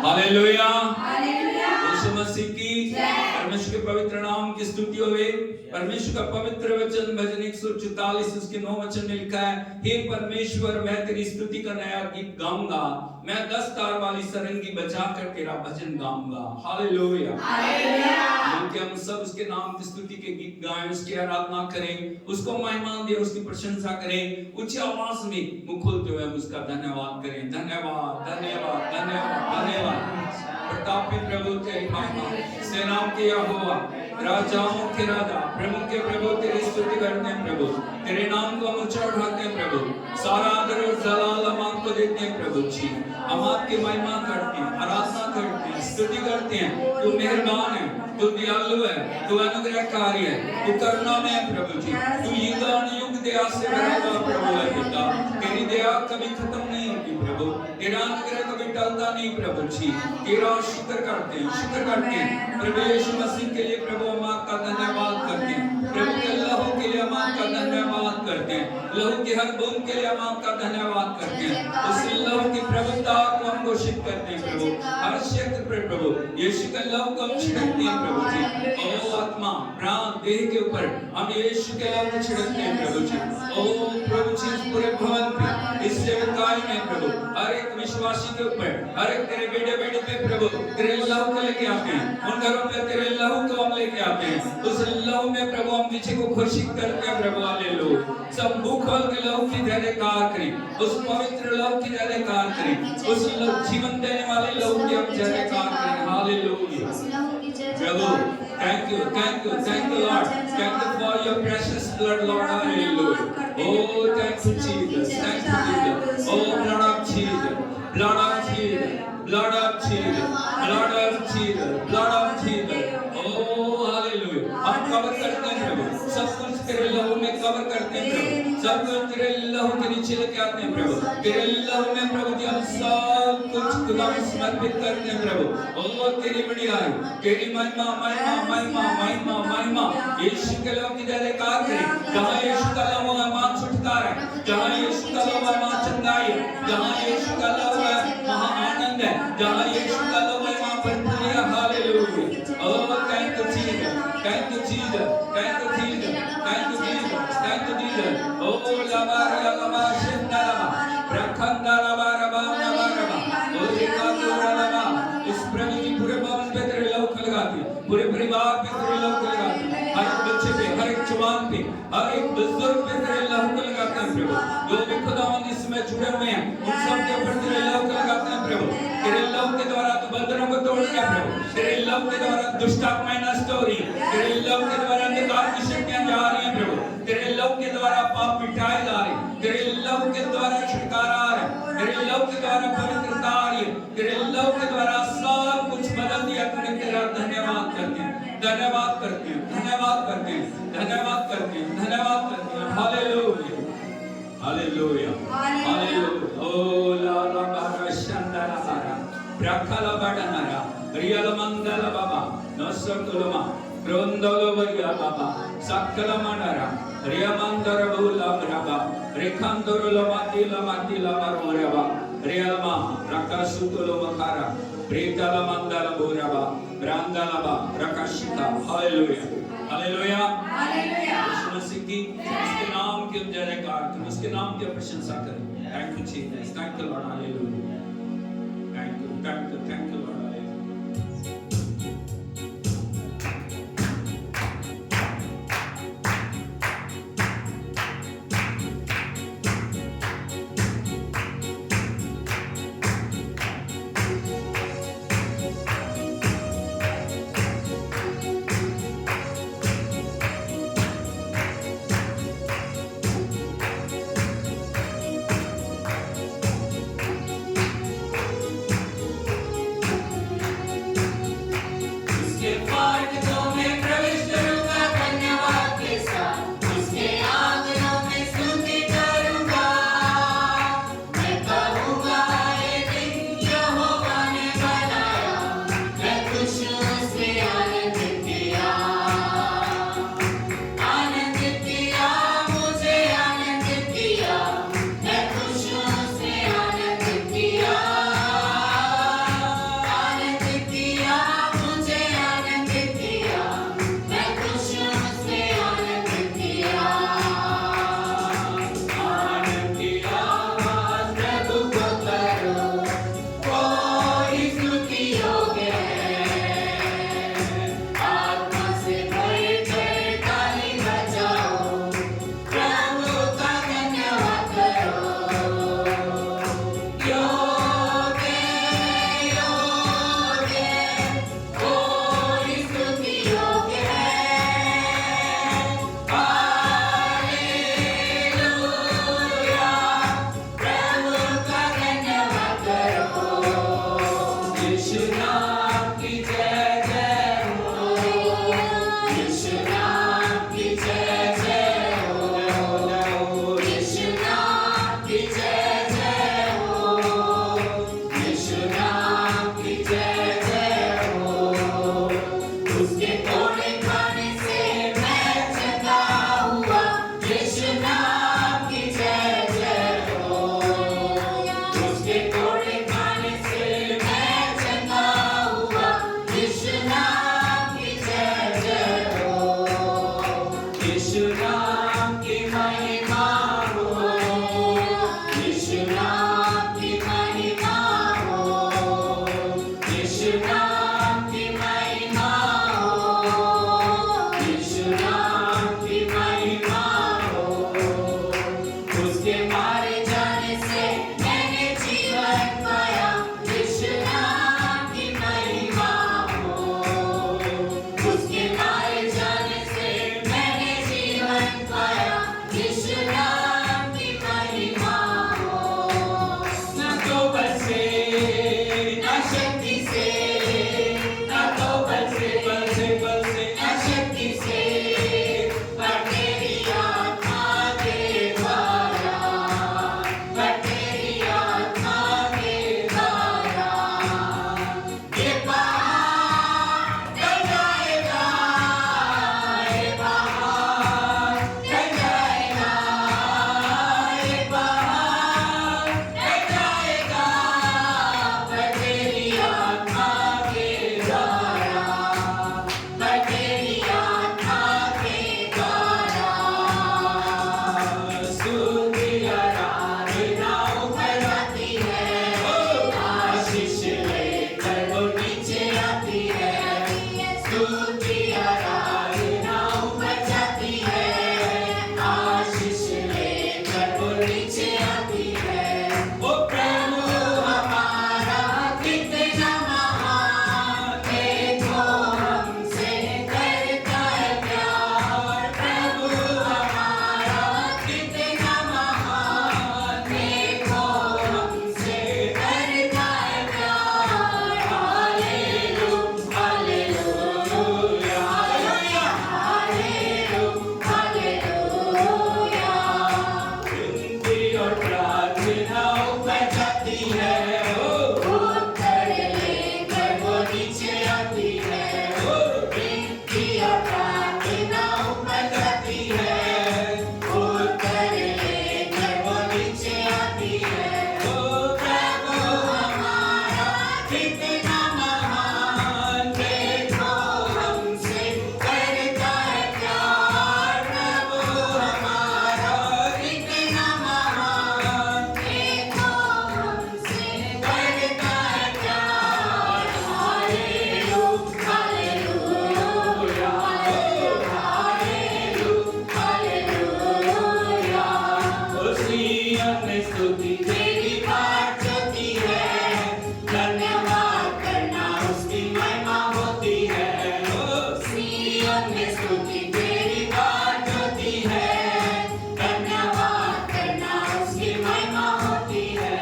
Hallelujah, Yeshu Masih की परमेश्वर के पवित्र नाम की स्तुति होवे। परमेश्वर का पवित्र वचन भजन 144 उसके 9 वचन में लिखा है, हे परमेश्वर मैं तेरी स्तुति का नया गीत गाऊंगा, मैं 10 तार वाली सरंगी बजाकर तेरा भजन गाऊंगा। हालेलुया, क्योंकि हम सब उसके नाम की स्तुति के गीत गाएं, उसकी आराधना करें, उसको महिमा दें, उसकी प्रशंसा करें, ऊंची आवाज में मुंह खोलते हुए हम उसका धन्यवाद करें। धन्यवाद धन्यवाद धन्यवाद धन्यवाद। प्रतापी प्रभु तेरी महिमा, सेनाओं के यहोवा, राजाओं के राजा, प्रभु के प्रभु तेरी स्तुति करते हैं प्रभु, तेरे नाम को हम ऊंचा उठाते हैं प्रभु, सारा आदर और जलाल हम आपको देते हैं प्रभु जी। हम आपकी महिमा करते हैं, आराधना करते हैं, स्तुति करते हैं। तू मेहरबान है, तू दयालु है, तू अनुग्रहकारी है, तू करुणामय है प्रभु जी। तू युगानुयुग दया से भरा हुआ प्रभु है पिता, तेरी दया कभी खत्म नहीं होगी प्रभु, तेरा अनुग्रह कभी टलता नहीं प्रभु जी। तेरा शुक्र करते हैं, शुक्र करते हैं प्रभु यीशु मसीह के लिए प्रभु हम आपका धन्यवाद करते हैं, प्रभु के लहू के लिए हम आपका धन्यवाद करते हैं, लहू की हर बूंद के लिए हम आपका धन्यवाद करते हैं। उस लहू की प्रभुता को हम घोषित करते हैं प्रभु, हर क्षेत्र पर प्रभु यीशु का लहू को हम छिड़कते हैं प्रभु जी। ओ आत्मा प्राण देह के ऊपर हम यीशु के लहू को छिड़कते हैं प्रभु जी। ओ प्रभु जी पूरे भवन पे, इस सेवकाई में प्रभु हर एक विश्वासी के ऊपर, हर एक तेरे बेटे बेटे पे प्रभु तेरे लहू को लेके आते हैं, उन घरों में तेरे लहू को हम लेके आते हैं। उस लहू में प्रभु हम पीछे को घोषित करते हैं प्रभु हालेलुया। सब मुंह खोल के लहू की जयकार करें, उस पवित्र लहू की जयकार करें, उस जीवन देने वाले लहू की हम जयकार करें। Hallelujah Prabhu, thank you Lord, thank you for your precious blood Lord, hallelujah. Oh thank you Jesus, thank you Jesus. Oh blood of Jesus, blood of Jesus, blood of Jesus, blood of Jesus, blood of Jesus. Oh hallelujah, हम cover करते हैं प्रभु, सब कुछ तेरे लहू में cover करते हैं प्रभु, सब कुछ तेरे लहू के नीचे लेके आते हैं प्रभु, तेरे लहू में प्रभु जी हम सब कुछ खुदा में समर्पित करते हैं प्रभु। ओ तेरी बड़ाई, तेरी महिमा महिमा महिमा महिमा महिमा, यीशु के लहू की जयकार करें। जहाँ यीशु का लहू है वहाँ छुटकारा है, जहाँ यीशु का लहू है वहाँ चंगाई है, जहाँ यीशु का लहू है वहाँ आनंद है, जहाँ यीशु का लहू है वहाँ भरपूरी है। Hallelujah. Oh thank you Jesus, thank you Jesus, thank you Jesus, thank you Jesus, thank you Jesus. Oh lama lama shendalama, prakhandalama rama rama rama, oh rekandura lama। इस प्रभु की पूरे भवन पे तेरे लहू को लगाती है, पूरे परिवार पे तेरे लहू को लगाती है, हर एक बच्चे पे, हर एक जवान पे, हर एक बुजुर्ग पे तेरे लहू को लगाते हैं प्रभु। जो भी खुदावंद इसमें जुड़े हुए हैं उन सब के ऊपर तेरे लहू को लगाते हैं प्रभु। तेरे लहू के द्वारा तू बंधनों को तोड़ दिया प्रभु, तेरे लहू के द्वारा दुष्ट आत्माएं नष्ट हो रही है, तेरे लहू के द्वारा अंधकार की शक्तियां जा रही हैं प्रभु, तेरे लहू के द्वारा पाप मिटाए जा रहे हैं, तेरे लहू के द्वारा छुटकारा आ रहा है, तेरे लहू के द्वारा पवित्रता आ रही है, तेरे लहू के द्वारा सब कुछ बदल दिया तूने। तेरा धन्यवाद करते हैं, धन्यवाद करते हैं, धन्यवाद करते हैं, धन्यवाद करते हैं, धन्यवाद करते हैं। Hallelujah hallelujah hallelujah. ओ ला ला बारा शंदरा बारा ब्रखला बडनरा रियल मंगल बाबा नसकुलमा रोंदलो वरिया बाबा सकल मनरा रियमंदर बहुला बाबा रेखंदर लमाती लमाती लमारोरबा रियलमा रकासुतलो मखारा ब्रेतल मंदल बोरबा ब्रांदलबा रकाशिता। Hallelujah hallelujah hallelujah. Yeshu Masih की उसके नाम की जयकार करें, उसके नाम की प्रशंसा करें। Thank you Jesus, thank you lord, hallelujah. Thank you thank you thank you lord. Yeshu नाम की जय जय हो, यीशु नाम की जय जय हो, यीशु नाम की जय जय हो, यीशु नाम की जय जय हो। उसके कोड़े खाने से मैं चंगा हुआ, यीशु नाम की जय जय हो। उसके कोड़े खाने से मैं चंगा हुआ, यीशु नाम की जय जय हो। यीशु नाम की महिमा हो, यीशु नाम की महिमा हो, यीशु नाम की महिमा हो, यीशु नाम की महिमा हो। उसके मारे जाने से मैंने जीवन पाया, यीशु नाम की महिमा हो। उसके मारे जाने से मैंने जीवन पाया, यीशु नाम की महिमा हो। ना तो बल से ना शक्ति से, ना तो बल से ना शक्ति से, पर तेरी आत्मा के द्वारा, पर तेरी आत्मा के द्वारा। ये पहाड़ टल जाएगा, ये पहाड़ टल जाएगा, ये पहाड़ टल जाएगा, पर तेरी आत्मा के द्वारा, पर तेरी आत्मा के द्वारा। स्तुति आराधना ऊपर जाती है, आशीष लेकर वो नीचे आती है। स्तुति आराधना ऊपर जाती है, आशीष लेकर वो नीचे आती है। ओ प्रभु हमारा कितना महान, देखो हमसे करता है प्यार। प्रभु हमारा कितना महान, देखो हमसे करता है प्यार। Hallelujah, hallelujah, hallelujah, hallelujah. विनती और प्रार्थना ऊपर जाती है, उत्तर लेकर वो नीचे आती है। विनती और प्रार्थना ऊपर जाती है, उत्तर लेकर वो नीचे आती है। ओ प्रभु हमारा कितना महान, देखो हमसे करता है प्यार। प्रभु हमारा कितना महान, देखो हमसे करता है प्यार। Hallelujah, hallelujah, hallelujah, hallelujah. उसी अन्य स्तुति तेरी बाट होती है, धन्यवाद करना उसकी महिमा होती है। उसी अन्य स्तुति तेरी बाट होती है, धन्यवाद करना उसकी महिमा होती है।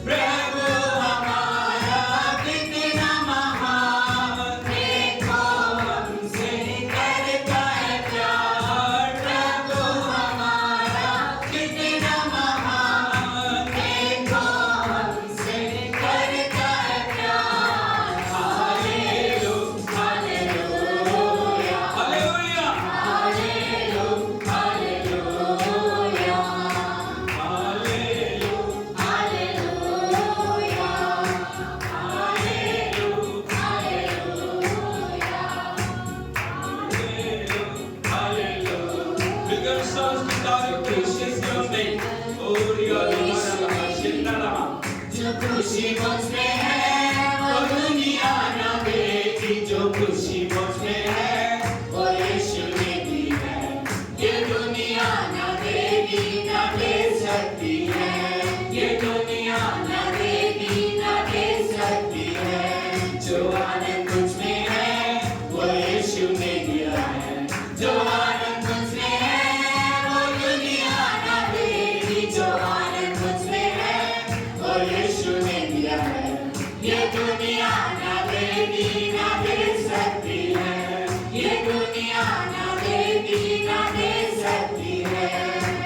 प्रभु हमारा कितना महान, देखो हमसे करता है प्यार। प्रभु हमारा कितना महान, देखो हमसे करता है प्यार। Hallelujah, hallelujah, hallelujah, hallelujah, hallelujah, hallelujah, जो खुशी मुझ में है वो दुनिया न देगी, जो खुशी मुझ में है वो यीशु ने दी है। ये दुनिया न देगी न दे सकती है, ये दुनिया न देगी न दे सकती है। जो आनंद तुझ में है वो यीशु ने दिया है, जो आनंद तुझ में है वो दुनिया न देगी, जो आनंद तुझ में है वो यीशु ने दिया है। दुनिया ना देगी ना दे सकती है, ये दुनिया ना देगी ना दे सकती है।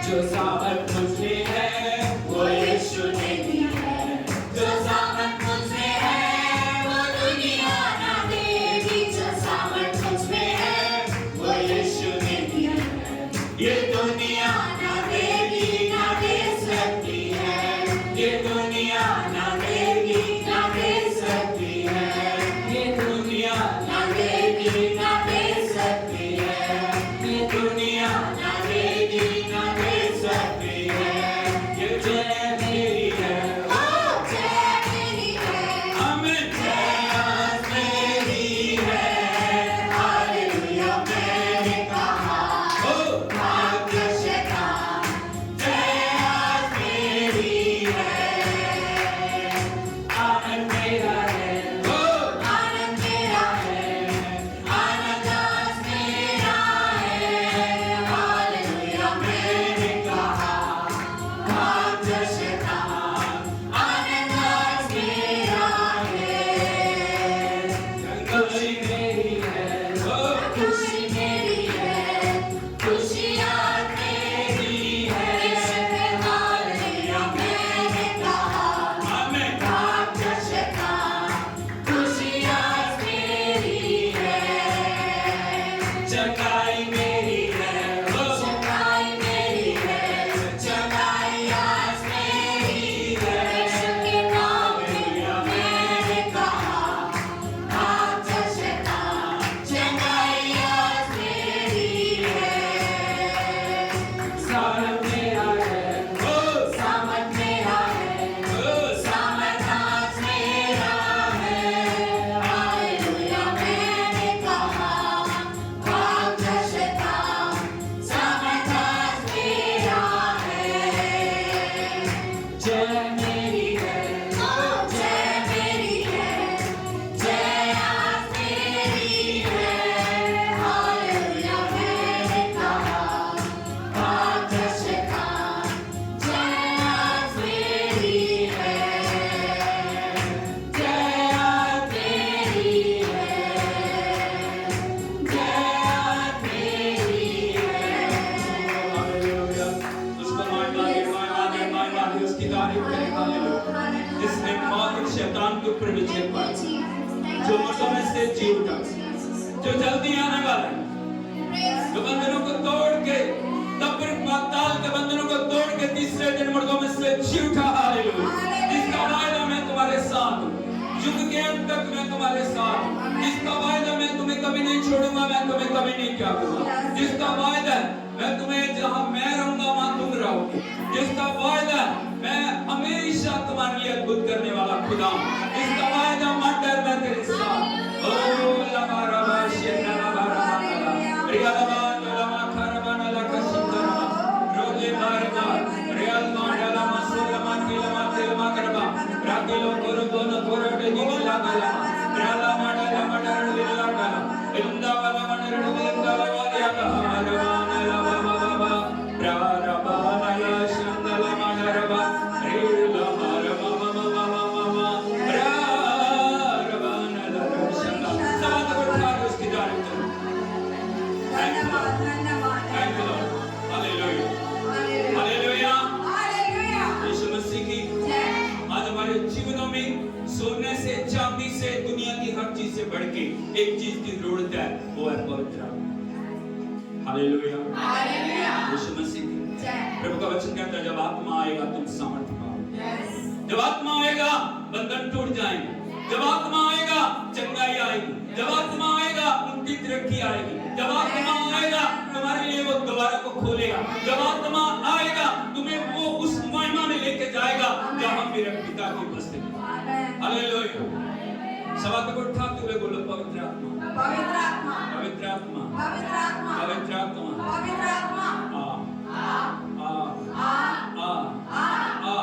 जो सामर्थ मुझमें है वो यीशु ने दी है, जो सामर्थ मुझमें है वो दुनिया ना देगी, जो सामर्थ मुझमें है वो यीशु ने दी है। ये दुनिया ना देगी ना दे सकती है, ये दुनिया ना देगी ना दे सकती है, ये दुनिया ना देगी ना दे सकती है, ये दुनिया ना देगी ना दे सकती है। ये जय मेरी है ओ जय मेरी है, आमीन जय आज मेरी है, हालेलुया मैंने कहा, ओ भाग्य शैतान, जय आज मेरी है, आनंद मेरा है ओ आनंद मेरा है, आनंद आज मेरा है, हालेलुया मैंने कहा, भाग्य शैतान, आनंद आज मेरा है। खुशी मेरी है ओ खुशी मेरी है, खुशी आज मेरी है, हालेलुया मैंने कहा, आमीन भाग्य शैतान, खुशी आज मेरी है। जगाई मेरी है ओ जगाई मेरी है, जगाई आज मेरी है, यीशु के नाम में मैंने कहा, भाग्य शैतान, जगाई आज मेरी है। सामर्थ मेरा है ओ सामर्थ मेरा है, ओ सामर्थ आज मेरा है, हालेलुया मैंने कहा, भाग्य शैतान, सामर्थ आज मेरा है। जय मेरी है ओ जय मेरी है, जय आज मेरी है, हालेलुया मैंने कहा, भाग्य शैतान, जय आज मेरी है, जय आज मेरी है, जय आज मेरी है। हालेलुया उसको महिमा दे उसकी तारीफ करें हालेलुया जिसने मौत और शैतान के ऊपर विजय पाया जो मुर्दों में से जी उठा जो जल्दी आने वाला है जो बंधनों को तोड़ के तब फिर पाताल के बंधनों को तोड़ के तीसरे दिन मुर्दों में से जी उठा हालेलुया जिसका वायदा मैं तुम्हारे साथ हूं युग के अंत तक मैं तुम्हारे साथ हूं जिसका वायदा मैं तुम्हें कभी नहीं छोड़ूंगा मैं तुम्हें कभी नहीं क्या करूंगा जिसका वायदा मैं तुम्हें जहां मैं रहूंगा वहां तुम रहोगे जिसका वायदा मैं हमेशा तुम्हारे लिए अद्भुत करने वाला खुदा हूं जिसका वायदा मत डर मैं तेरे साथ ओ लमा रबा शेना बारा रिया लमा लमा खरबा लका शिकरा रोले मारगा रियल मांडला मसुलमा तिलमा करबा रागिलो कोरबोन कोरडे निगला गला राला माडला मडर विला गला इंदा वाला मडर विला वालिया गला नला बाबा प्रारबा नला शंदला मडरबा रिला मारबा मामा प्रारबा नला शंदला साथ उठा उसकी तारीफ करो धन्यवाद धन्यवाद thank you lord hallelujah hallelujah Yeshu Masih की आज हमारे जीवनों में सोने से चांदी से दुनिया की हर चीज से बढ़ के एक चीज की जरूरत है वो है पवित्र आत्मा हालेलुया हालेलुया यीशु मसीह की प्रभु का वचन कहता है जब आत्मा आएगा तुम सामर्थ्य पाओगे जब आत्मा आएगा बंधन टूट जाएंगे जब आत्मा आएगा चंगाई आएगी जब आत्मा आएगा उनकी तरक्की आएगी जब आत्मा आएगा तुम्हारे लिए वो द्वारों को खोलेगा जब आत्मा आएगा तुम्हें वो उस महिमा में लेके जाएगा जहां मेरे पिता की उपस्थिति हालेलुया सवाल को उठाते हुए बोलो पवित्र आत्मा पवित्र आत्मा पवित्र आत्मा पवित्र आत्मा पवित्र आत्मा पवित्र आत्मा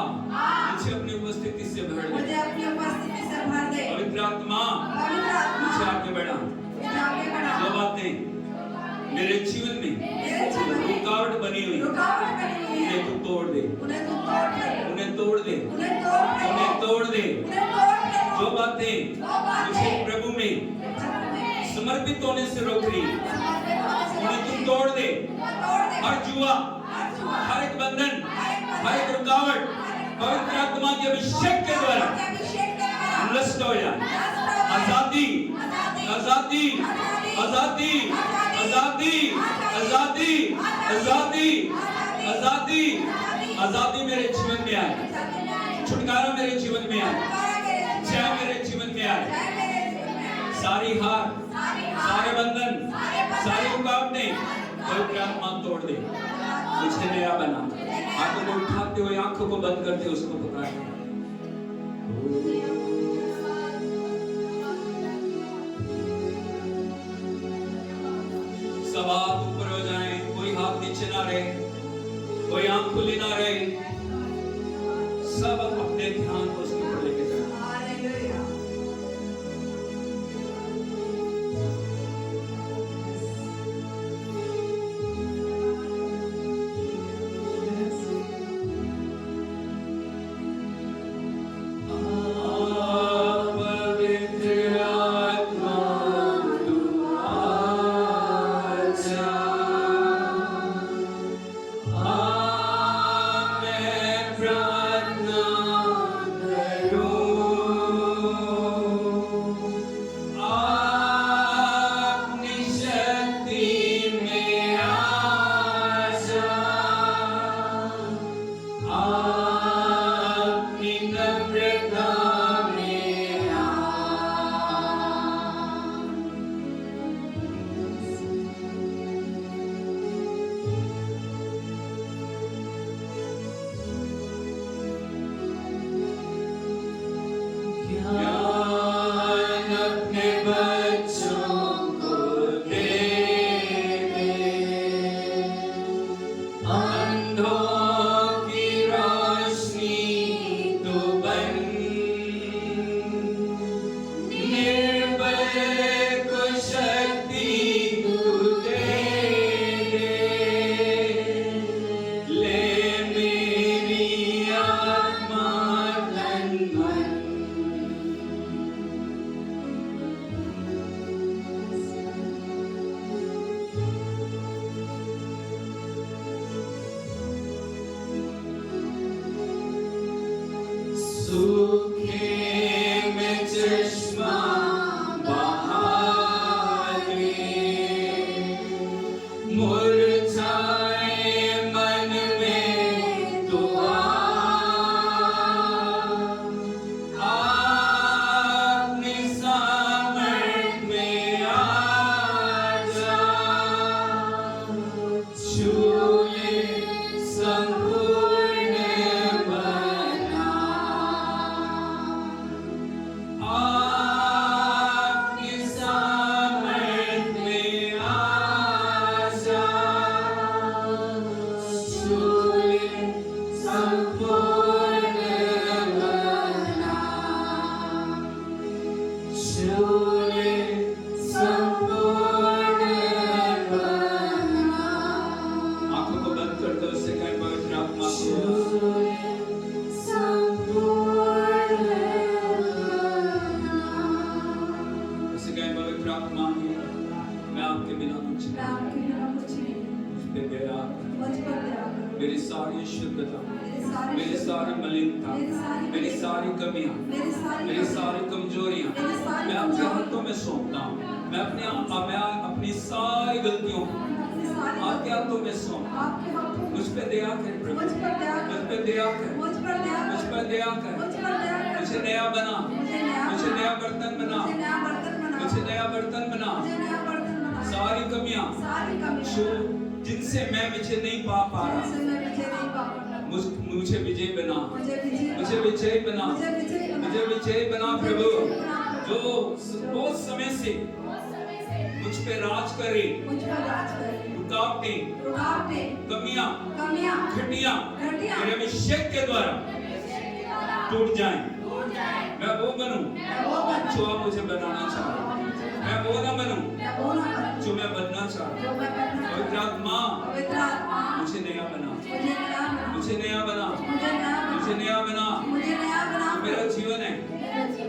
मुझे अपनी उपस्थिति से भर दे मुझे अपनी उपस्थिति से भर दे पवित्र आत्मा पवित्र आत्मा मुझे आगे बढ़ा मुझे आगे बढ़ा जो बातें मेरे जीवन में रुकावट बनी हुई उन्हें तू तोड़ दे उन्हें तू तोड़ दे उन्हें तोड़ दे उन्हें तोड़ दे उन्हें तोड़ दे उन्हें तोड़ दे जो बातें मुझे प्रभु में समर्पित होने से रोक रही उन्हें तुम तोड़ दे। हर जुआ, हर एक बंधन, हर एक रुकावट पवित्र आत्मा के अभिषेक के द्वारा नष्ट हो जाए। आजादी, आजादी, आजादी, आजादी, आजादी, आजादी, आजादी, आजादी मेरे जीवन में आए। छुटकारा मेरे जीवन में आए। जय मेरे जीवन में आए। सारी हार, सारे बंधन, सारी रुकावटें पवित्र आत्मा तोड़ दे। मुझे नया बना। हाथों को उठाते हुए आंखों को बंद करते हुए उसको पुकारें। सब हाथ ऊपर हो जाएं, कोई हाथ नीचे ना रहे, कोई आंख खुली ना रहे, सब अपने ध्यान को उसके ऊपर लेके जाएं। मेरी सारी शुद्धता, मेरी सारी मलिनता, मेरी सारी कमियां, मेरी सारी कमजोरियां मैं आपके हाथों में सौंपता हूँ। मैं अपनी सारी गलतियों आपके हाथों में सौंपता हूँ। मुझ पे दया कर प्रभु, मुझ पे दया कर, मुझ पे दया कर। मुझे नया बना, मुझे नया बर्तन बना, मुझे नया बर्तन बना। सारी कमियां जिनसे मैं विजय नहीं पा रहा, मुझे विजय बना, मुझे विजय बना, मुझे विजय बना प्रभु। जो बहुत समय से मुझ पे राज करे, रुकावटें, कमियां, घटियां मेरे अभिषेक के द्वारा टूट जाएं। मैं वो बनूं जो आप मुझे बनाना चाहते। मैं वो ना बनूं जो मैं बनना चाहता हूँ। पवित्र आत्मा मुझे नया बना, मुझे नया बना, मुझे नया बना। मेरा जीवन है,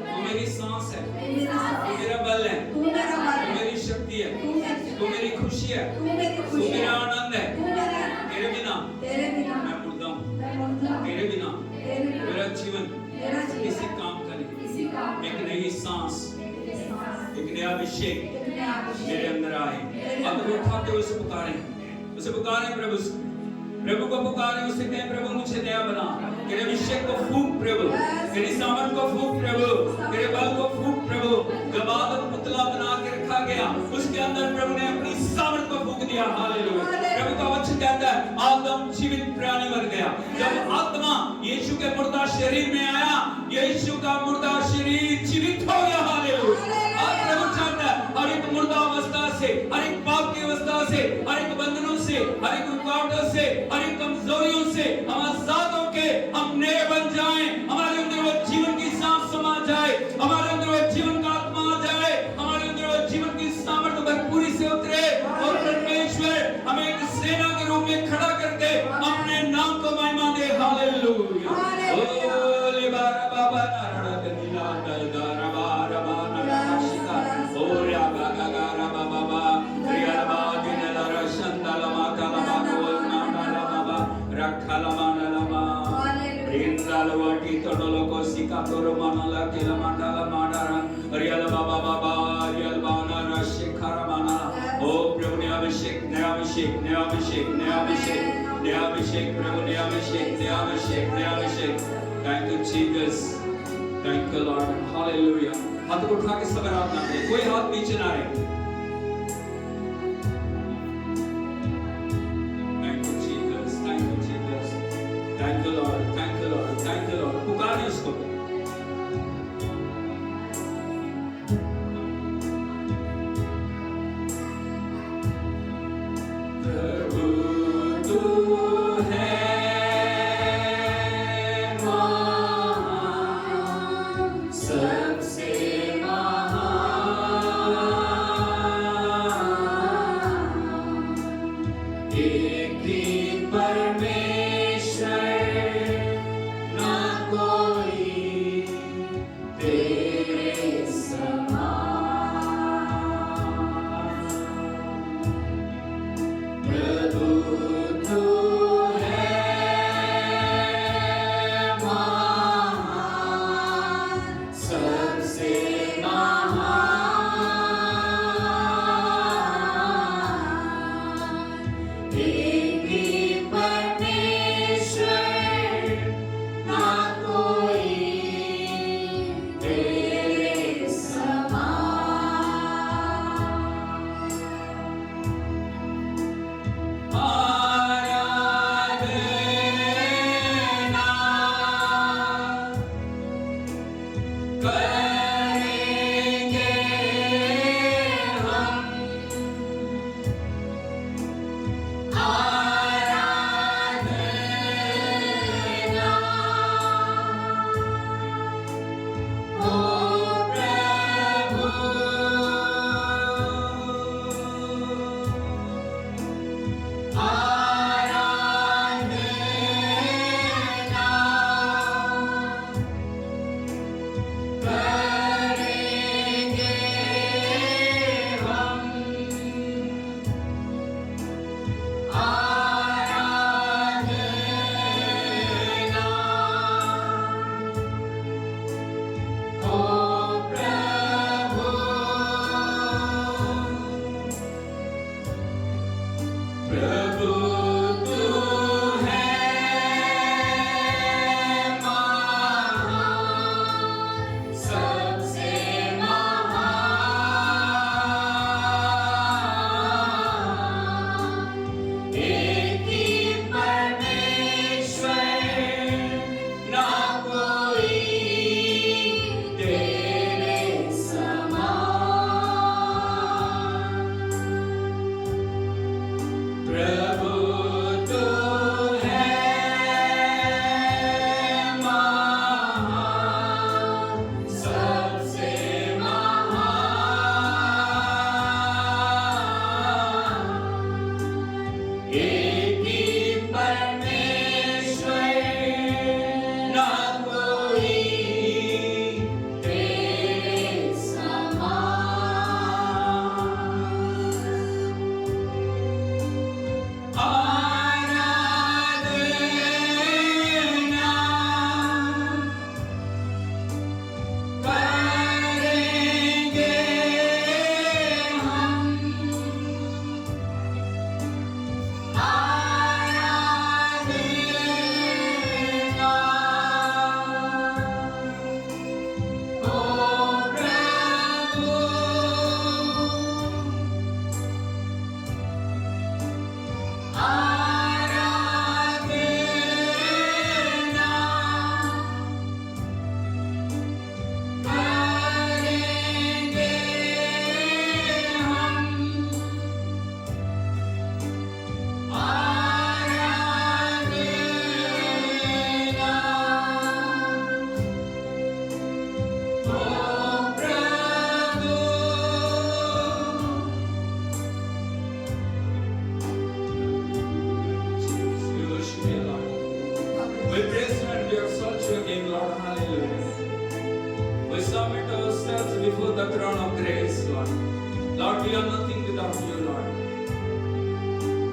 वो मेरी सांस है, मेरी सांस तू है, मेरा बल है, तू मेरा बल तू है, मेरी शक्ति है, तू मेरी तू मेरी खुशी है, तू मेरी तू खुशी है, मेरा आनंद है। तू मेरा तेरे बिना तेरे बिना मैं मुर्दा हूँ, मैं मुर्दा हूँ, तेरे बिना तेरे बिना मेरा जीवन मेरा किसी जीवन काम का नहीं। किसी काम एक नई सांस, मेरी सांस एक नया अभिषेक तेरे अभिषेक मेरे अंदर आए। अब तो उठा के उसे पुकारें, उसे पुकारें प्रभु से, प्रभु को पुकारें, उसे कहें प्रभु मुझे नया बना, तेरे अभिषेक को फूंक प्रभु, तेरी सामर्थ को फूंक प्रभु, तेरे बल को फूंक प्रभु। जब आदम पुतला बना के रखा गया, उसके अंदर प्रभु ने अपनी सामर्थ को फूंक दिया। हालेलुया। प्रभु का वचन कहता है आदम जीवित प्राणी बन गया। जब आत्मा यीशु के मुर्दा शरीर में आया, यीशु का मुर्दा शरीर जीवित हो गया। हालेलुया। आज प्रभु चाहता है हर एक मुर्दा अवस्था से, हर एक पाप की अवस्था से, हर एक बंधनों से, हर एक रुकावटों से, हर एक कमजोरियों से हम आजाद होके हम नए बन जाएं। हमारे अंदर वो जीवन की सांस समा जाए, हमारे अंदर वो जीवन का आत्मा आ जाए, हमारे अंदर वो जीवन की सामर्थ भरपूरी से उतरे और परमेश्वर हमें एक सेना के रूप में खड़ा करके अपने नाम को महिमा दे। हालेलुया। ओले बारा बाबा नारा गदिला दलगारा बारा बारा शिका ओरे बागा गारा बाबा प्रिया बागे नला शंदला माता ला कोल नाला बाबा रखला मानला रिंदाल वाटी तोडलो को सिका तोरो मानला केला मांडला मांडारा रियल बाबा बाबा रियल बाना रशिखरा माना। ओ प्रभु ने अभिषेक, नया अभिषेक, नया अभिषेक, नया अभिषेक, नया अभिषेक प्रभु, नया अभिषेक, नया अभिषेक, नया अभिषेक। Thank you Jesus, thank you lord. Hallelujah. हाथ उठा के सब आराधना करें, कोई हाथ नीचे ना रहे। Thank you Jesus, thank you Jesus, thank you lord, thank you lord, thank you lord. पुकारिए उसको। सबसे महान Lord, we are nothing without you, Lord.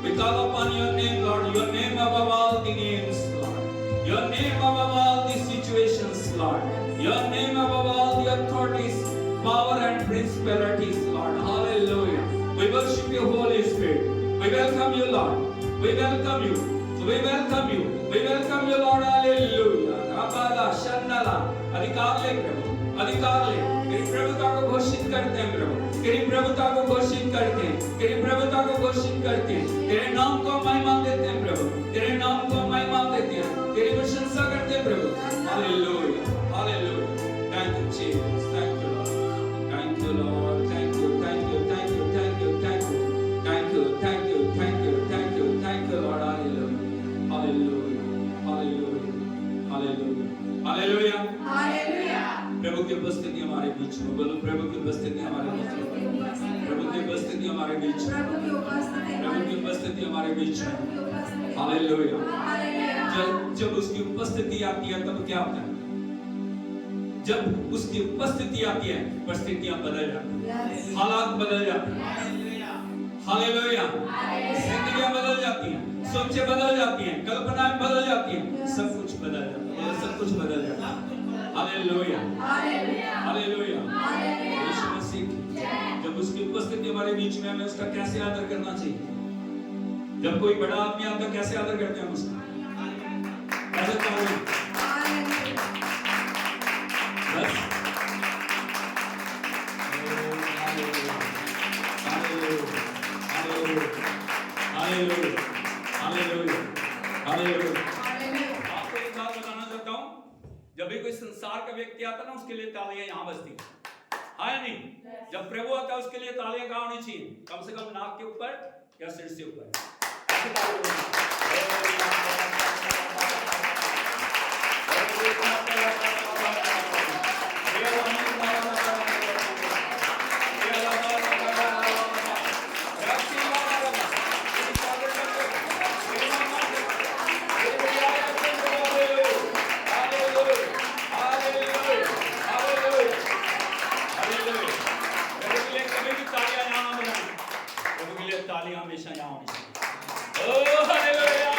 We call upon your name, Lord, your name above all the names, Lord. Your name above all the situations, Lord. Your name above all the authorities, power and principalities, Lord. Hallelujah. We worship you, Holy Spirit. We welcome you, Lord. We welcome you. We welcome you. We welcome you, Lord. Hallelujah. Rabala, Shandala. अधिकार ले प्रभु, अधिकार ले। तेरी प्रभुता को घोषित करते हैं प्रभु। तेरी प्रभुता को घोषित करते हैं। तेरी प्रभुता को घोषित करते हैं। तेरे नाम को महिमा देते हैं प्रभु। तेरे नाम को महिमा देते हैं। तेरी प्रशंसा करते हैं प्रभु। Hallelujah, hallelujah. Thank you, Jesus. Thank you, Lord. Thank you, Lord. Thank you, thank you, thank you, thank you, thank you, thank you, thank you, thank you, thank you, thank you, Lord. Hallelujah, hallelujah, hallelujah, hallelujah, hallelujah, hallelujah. प्रभु की उपस्थिति हमारे बीच में, बोलो प्रभु की उपस्थिति हमारे बीच में, प्रभु की उपस्थिति हमारे बीच में, प्रभु की उपस्थिति हमारे बीच में, हालेलुया। जब उसकी उपस्थिति आती है तब क्या होता है? जब उसकी उपस्थिति आती है परिस्थितियां बदल जाती हैं, हालात बदल जाते हैं, हालेलुया। जिंदगियां बदल जाती हैं, सोचें बदल जाती हैं, कल्पनाएं बदल जाती हैं, सब कुछ बदल जाता है, सब कुछ बदल जाता है। Hallelujah, hallelujah. यीशु मसीह की जब उसकी उपस्थिति हमारे बीच में, हमें उसका कैसे आदर करना चाहिए? जब कोई बड़ा आदमी आता है कैसे आदर करते हैं हम उसका? कैसे करोगे? बस hallelujah, hallelujah, hallelujah, hallelujah, hallelujah. आपको एक बात बताना चाहता हूँ, जब भी कोई संसार का व्यक्ति आता ना, उसके लिए तालियां यहाँ बजती है नहीं? जब प्रभु आता है उसके लिए तालियां कहाँ होनी चाहिए? कम से कम नाक के ऊपर या सिर से ऊपर। तालियां हमेशा यहाँ होनी चाहिए। Oh hallelujah,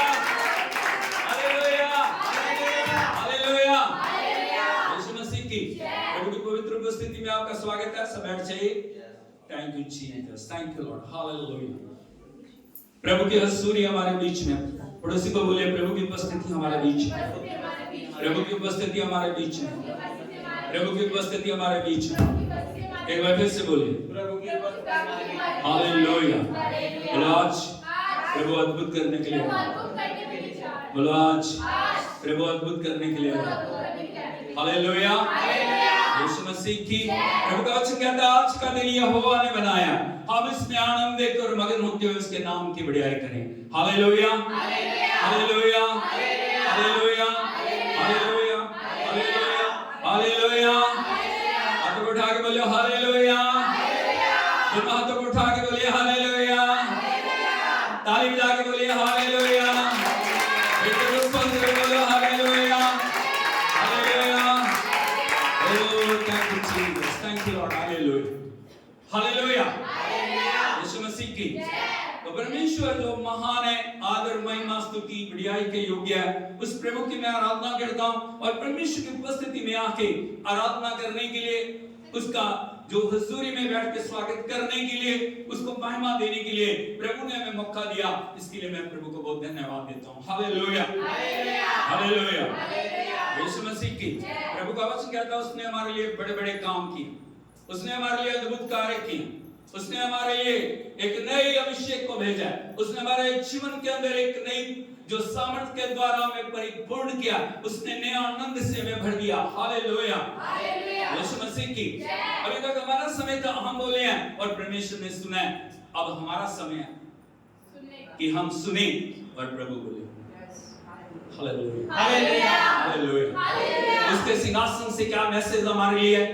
hallelujah, hallelujah, Yeshu Masih की प्रभु की पवित्र उपस्थिति में आपका स्वागत है। सब बैठ जाइए। Thank you Jesus, thank you lord, hallelujah. प्रभु की हजूरी हमारे बीच में। पड़ोसी को बोले प्रभु की उपस्थिति हमारे बीच में, प्रभु की उपस्थिति हमारे बीच में, प्रभु की उपस्थिति हमारे बीच में। एक बार फिर से बोलिए प्रभु की उपस्थिति, हालेलुया। बोलो आज प्रभु अद्भुत करने के लिए, बोलो आज प्रभु अद्भुत करने के लिए, हालेलुया। यीशु मसीह की प्रभु का वचन कहता है आज का दिन यहोवा ने बनाया, हम इसमें आनंद देकर और मगन होते हुए उसके नाम की बड़ाई करें। Hallelujah, hallelujah, hallelujah, hallelujah, hallelujah, hallelujah. हाथ उठा के बोलो हालेलुया, दोनों हाथों को उठा के बोलिए हालेलुया, ताली बजा के बोलिए हालेलुया, बोलो hallelujah, hallelujah. Oh thank you Jesus, thank you lord, hallelujah, hallelujah. Yeshu Masih की तो परमेश्वर जो महान है, आदर महिमा स्तुति बढ़ाई के योग्य है, उस प्रभु की मैं आराधना करता हूँ। और परमेश्वर की उपस्थिति में आके आराधना करने के लिए, उसका जो हुजूरी में बैठ के स्वागत करने के लिए, उसको महिमा देने के लिए प्रभु ने हमें मौका दिया, इसके लिए मैं प्रभु को बहुत धन्यवाद देता हूँ। Hallelujah, hallelujah. यीशु मसीह की प्रभु का वचन कहता है उसने हमारे लिए बड़े बड़े काम किए, उसने हमारे लिए अद्भुत कार्य किए, उसने हमारे लिए एक नए अभिषेक को भेजा है, उसने हमारे जीवन के अंदर एक नई जो सामर्थ के द्वारा हमें परिपूर्ण किया, उसने नया आनंद से हमें भर दिया। हालेलुया, यीशु मसीह की। अभी तक हमारा समय था, हम बोले हैं और परमेश्वर ने सुना है। अब हमारा समय है कि हम सुने और प्रभु बोले। Hallelujah, hallelujah, hallelujah. उसके सिंहासन से क्या मैसेज हमारे लिए है,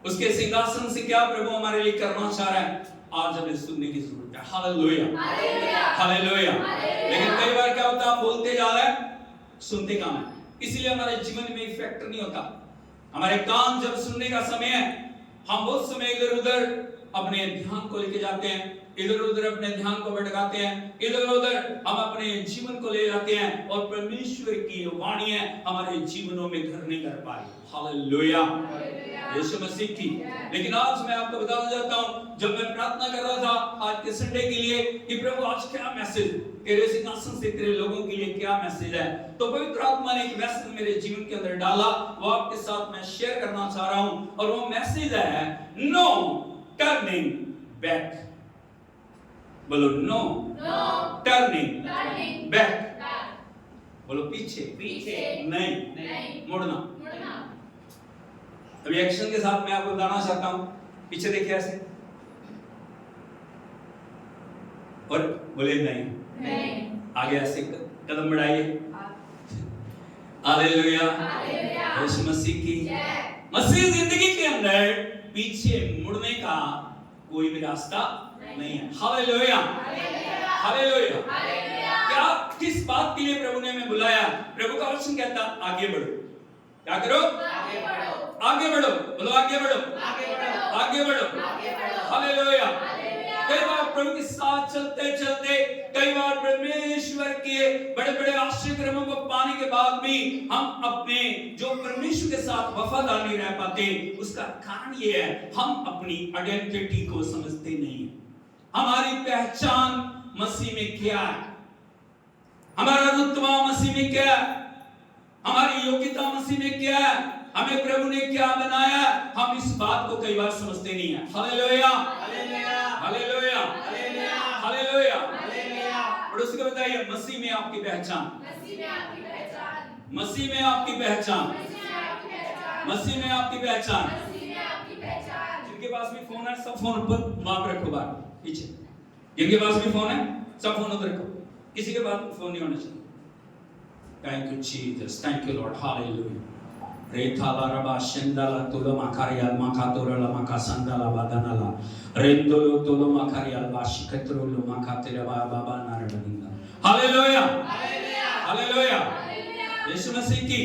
उसके सिंहासन से क्या प्रभु हमारे लिए करना चाह रहा है, आज हमें सुनने की जरूरत है। Hallelujah, hallelujah. लेकिन कई बार क्या होता है, हम बोलते जा रहे हैं, सुनते कम है, इसलिए हमारे जीवन में इफेक्ट नहीं होता। हमारे कान जब सुनने का समय है, हम बहुत समय इधर उधर अपने ध्यान को लेके जाते हैं, इधर उधर अपने ध्यान को भटकाते हैं, इधर उधर हम अपने जीवन को ले जाते हैं और परमेश्वर की वाणियां हमारे जीवनों में घर नहीं कर पाई। हालेलुया, यीशु मसीह की। लेकिन आज मैं आपको बताना चाहता हूं, जब मैं प्रार्थना कर रहा था आज के संडे के लिए कि प्रभु आज क्या मैसेज तेरे सिंहासन से तेरे लोगों के लिए क्या मैसेज है, तो पवित्र आत्मा ने एक मैसेज मेरे जीवन के अंदर डाला, वो आपके साथ मैं शेयर करना चाह रहा हूं। और वो मैसेज है नो टर्निंग बैक। बोलो नो टर्निंग बैक। बोलो पीछे नहीं मुड़ना। अभी एक्शन के साथ मैं आपको बताना चाहता हूं, पीछे देखिए ऐसे और बोले नहीं। आगे ऐसे कदम बढ़ाइए। हालेलुया, यीशु मसीह की। मसीह जिंदगी के अंदर पीछे मुड़ने का कोई भी रास्ता नहीं है। Hallelujah, hallelujah. क्या किस बात के लिए प्रभु ने हमें बुलाया? प्रभु का वचन कहता आगे बढ़ो। क्या करो? आगे बढ़ो। बोलो आगे बढ़ो, आगे बढ़ो। हालेलुया। कई बार प्रभु के साथ चलते चलते, कई बार परमेश्वर के बड़े बड़े आशीर्वादों को पाने के बाद भी हम अपने जो परमेश्वर के साथ वफादार नहीं रह पाते, उसका कारण ये है हम अपनी आइडेंटिटी को समझते नहीं है। हमारी पहचान मसीह में क्या है, हमारा रुतबा मसीह में क्या है, हमारी योग्यता मसीह में क्या है, हमें प्रभु ने क्या बनाया, हम इस बात को कई बार समझते नहीं है। Hallelujah, hallelujah, hallelujah. और उसको बताइए मसीह में आपकी पहचान, मसीह में आपकी पहचान, मसीह में आपकी पहचान। जिनके पास भी फोन है सब फोन पर वहां पर रखो, बाहर पीछे। जिनके पास भी फोन है सब फोन उधर रखो, किसी के पास फोन नहीं होना चाहिए। Thank you Jesus, thank you lord, hallelujah. रेथाला रबा शंदाला तोलो माकारिया माकातोरला माकासंदाला बादानाला रेंदोलो तोलो माकारिया बाशिकत्रोलो माकातेरा बाबा नारबदिंदा। हालेलुया, हालेलुया, यीशु मसीह की।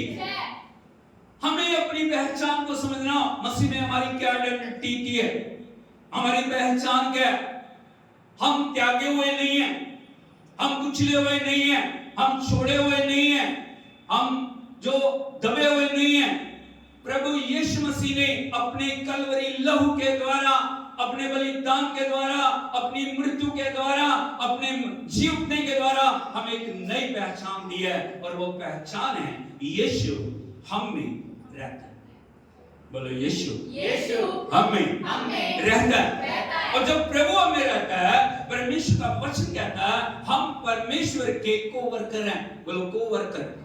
हमें अपनी पहचान को समझना, मसीह में हमारी क्या आइडेंटिटी की है, हमारी पहचान क्या है। हम त्यागे हुए नहीं हैं, हम कुचले हुए नहीं हैं, हम छोड़े हुए नहीं हैं, हम जो दबे हुए नहीं हैं। प्रभु यीशु मसीह ने अपने कलवरी लहू के द्वारा, अपने बलिदान के द्वारा, अपनी मृत्यु के द्वारा, अपने जीवने के द्वारा हमें एक नई पहचान दी है, और वो पहचान है यीशु हम में रहता है। बोलो यीशु हम में रहता है। और जब प्रभु हम में रहता है, परमेश्वर का वचन कहता है हम परमेश्वर के कोवर्कर हैं। बोलो कोवर्कर।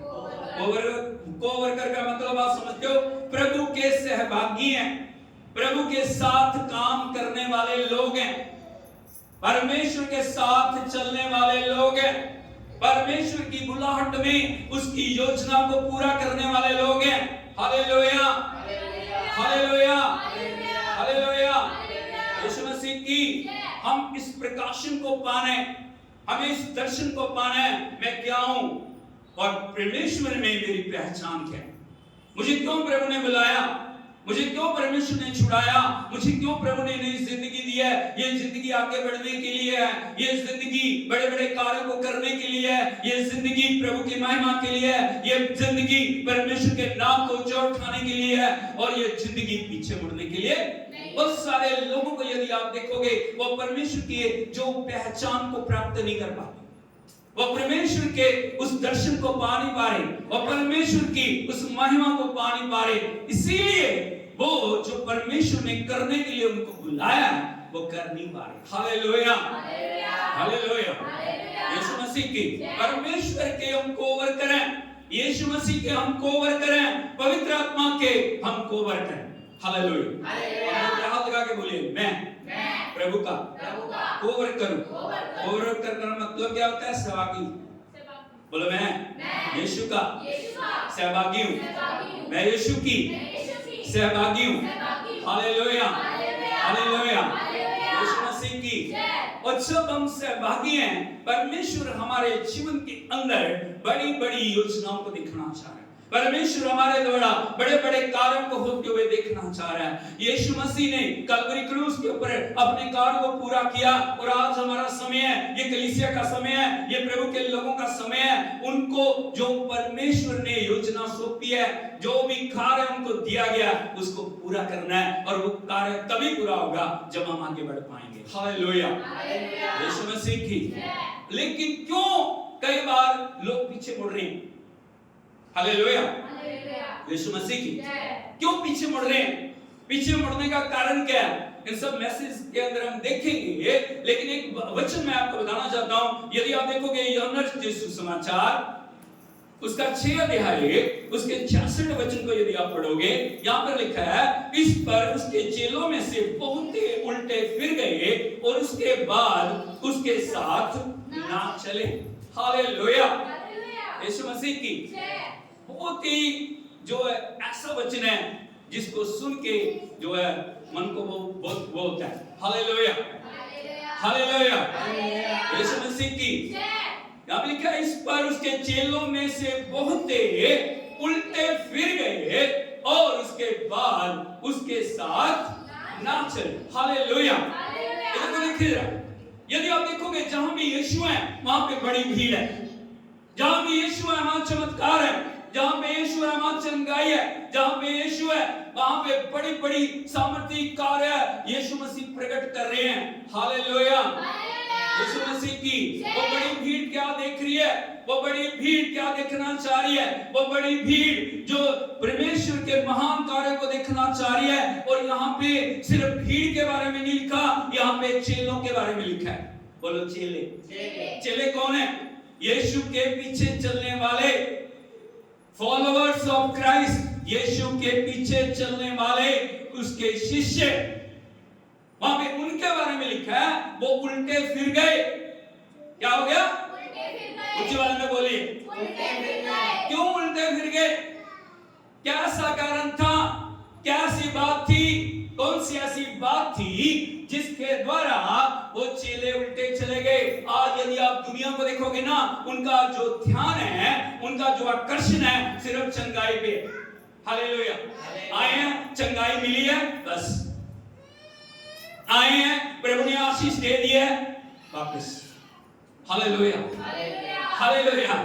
कोवर्कर का मतलब आप समझते हो, प्रभु के सहभागी हैं, प्रभु के साथ काम करने वाले लोग हैं, परमेश्वर के साथ चलने वाले लोग हैं, परमेश्वर की बुलाहट में उसकी योजना को पूरा करने वाले लोग हैं। Hallelujah, hallelujah, hallelujah, Yeshu Masih की। हम इस प्रकाशन को पाने, हमें इस दर्शन को पाने, मैं क्या हूं और परमेश्वर में मेरी पहचान क्या है। मुझे क्यों प्रभु ने बुलाया, मुझे क्यों परमेश्वर ने छुड़ाया, मुझे क्यों प्रभु ने नई जिंदगी दी है। ये जिंदगी आगे बढ़ने के लिए है, ये जिंदगी बड़े बड़े कार्यों को करने के लिए है, ये जिंदगी प्रभु की महिमा के लिए है, ये जिंदगी परमेश्वर के नाम को ऊंचा उठाने के लिए है, और ये जिंदगी पीछे मुड़ने के लिए। बहुत सारे लोगों को यदि आप देखोगे, वो परमेश्वर की जो पहचान को प्राप्त नहीं कर पाते, वो परमेश्वर के उस दर्शन को पा नहीं पा रहे, और परमेश्वर की उस महिमा को पा नहीं पा रहे। इसीलिए वो जो परमेश्वर ने करने के लिए उनको बुलाया है, वो कर नहीं पा रहे। हालेलुया, हालेलुया, यीशु मसीह की। परमेश्वर के हम कोवर्कर हैं, यीशु मसीह के हम कोवर्कर हैं, पवित्र आत्मा के हम कोवर्कर हैं। हालेलुया। हाथ लगा के बोलिए मैं प्रभु का कोवर्कर हूं। कोवर्कर का मतलब क्या होता है? सहभागी। बोलो मैं यीशु का सहभागी हूं, मैं यीशु की सहभागी हूं। हालेलुया, हालेलुया, यीशु मसीह की। और जब हम सहभागी हैं, परमेश्वर हमारे जीवन के अंदर बड़ी बड़ी योजनाओं को दिखाना चाह रहा है। परमेश्वर हमारे द्वारा बड़े बड़े कार्यों को होते हुए देखना चाह रहा है। यीशु मसीह ने कलवरी क्रूस के ऊपर अपने कार्य को पूरा किया और आज हमारा समय है, ये कलीसिया का समय है, ये प्रभु के लोगों का समय है। उनको जो परमेश्वर ने योजना सौंपी है, जो भी कार्य उनको दिया गया उसको पूरा करना है और वो कार्य तभी पूरा होगा जब हम आगे बढ़ पाएंगे। हालेलुया, यीशु मसीह की। लेकिन क्यों कई बार लोग पीछे मुड़ रहे हैं? हालेलुया, यीशु मसीह की। क्यों पीछे मुड़ रहे हैं? पीछे मुड़ने का कारण क्या है? इन सब मैसेज के अंदर हम देखेंगे, लेकिन एक वचन मैं आपको बताना चाहता हूं। यदि आप देखोगे यूहन्ना सुसमाचार उसका 6 अध्याय उसके 66 वचन को यदि आप पढ़ोगे, यहाँ पर लिखा है, इस पर उसके चेलों में से बहुत उल्टे फिर गए और उसके बाद उसके साथ ना चले। हालेलुया, यीशु मसीह की। बहुत ही जो है ऐसा वचन है जिसको सुन के जो है मन को वो बहुत होता है। हालेलुया, हालेलुया, यीशु मसीह की। यहाँ पे लिखा है, इस पर उसके चेलों में से बहुत उल्टे फिर गए और उसके बाद उसके साथ ना चले। हालेलुया, इधर देखिए, यदि आप देखोगे जहां भी यीशु है वहां पे बड़ी भीड़ है, जहां भी यीशु है वहां चमत्कार है, जहां पे यीशु है वहां चंगाई है, जहां पे यीशु है वहां पे बड़ी बड़ी सामर्थ्य कार्य यीशु मसीह प्रकट कर रहे हैं। हालेलुया, यीशु मसीह की। वो बड़ी भीड़ क्या देख रही है? वो बड़ी भीड़ क्या देखना चाह रही है? वो बड़ी भीड़ जो परमेश्वर के महान कार्य को देखना चाह रही है। और यहाँ पे सिर्फ भीड़ के बारे में नहीं लिखा, यहाँ पे चेलों के बारे में लिखा है। बोलो चेले। चेले कौन है? यीशु के पीछे चलने वाले, फॉलोअर्स ऑफ क्राइस्ट, यीशु के पीछे चलने वाले उसके शिष्य। वहां पे उनके बारे में लिखा है, वो उल्टे फिर गए। क्या हो गया? उच्च वाले में बोलिए, क्यों उल्टे फिर गए? क्या ऐसा कारण था? क्या ऐसी बात थी? कौन सी ऐसी बात थी जिसके द्वारा वो चेले उल्टे चले गए? आज यदि आप दुनिया को देखोगे ना, उनका जो ध्यान है, उनका जो आकर्षण है सिर्फ चंगाई पे। हालेलुया, आए हैं, चंगाई मिली है, बस आए हैं, प्रभु ने आशीष दे दी है, वापस। हालेलुया, हालेलुया,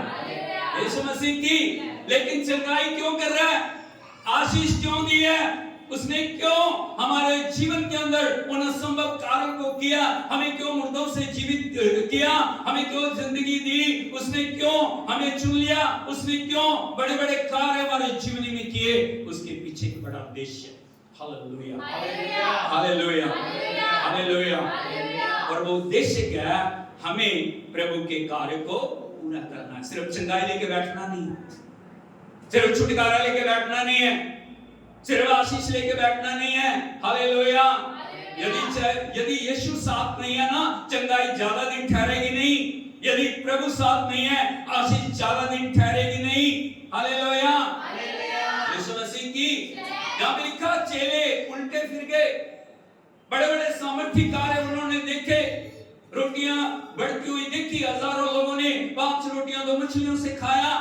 यीशु मसीह की। लेकिन चंगाई क्यों कर रहा है? आशीष क्यों दी है? उसने क्यों हमारे जीवन के अंदर उन असंभव कार्यों को किया? हमें क्यों मुर्दों से जीवित किया? हमें क्यों जिंदगी दी? उसने क्यों हमें चुन लिया? उसने क्यों बड़े बड़े कार्य हमारे जीवन में किए? उसके पीछे एक बड़ा उद्देश्य। Hallelujah, hallelujah, hallelujah. और वो उद्देश्य क्या है? हमें प्रभु के कार्य को पूरा करना है। सिर्फ चंगाई लेके बैठना नहीं, सिर्फ छुटकारा लेके बैठना नहीं है, सिर्फ आशीष लेके बैठना नहीं है। हालेलुया, यदि यीशु साथ नहीं है ना, चंगाई ज्यादा दिन ठहरेगी नहीं। यदि प्रभु साथ नहीं है, आशीष ज्यादा दिन ठहरेगी नहीं। हालेलुया, यीशु मसीह की। यहाँ पे लिखा, चेले उल्टे फिर गए, बड़े बड़े सामर्थ्य कार्य उन्होंने देखे, रोटियां बढ़ती हुई देखी, हजारों लोगों ने 5 रोटियां 2 मछलियों से खाया,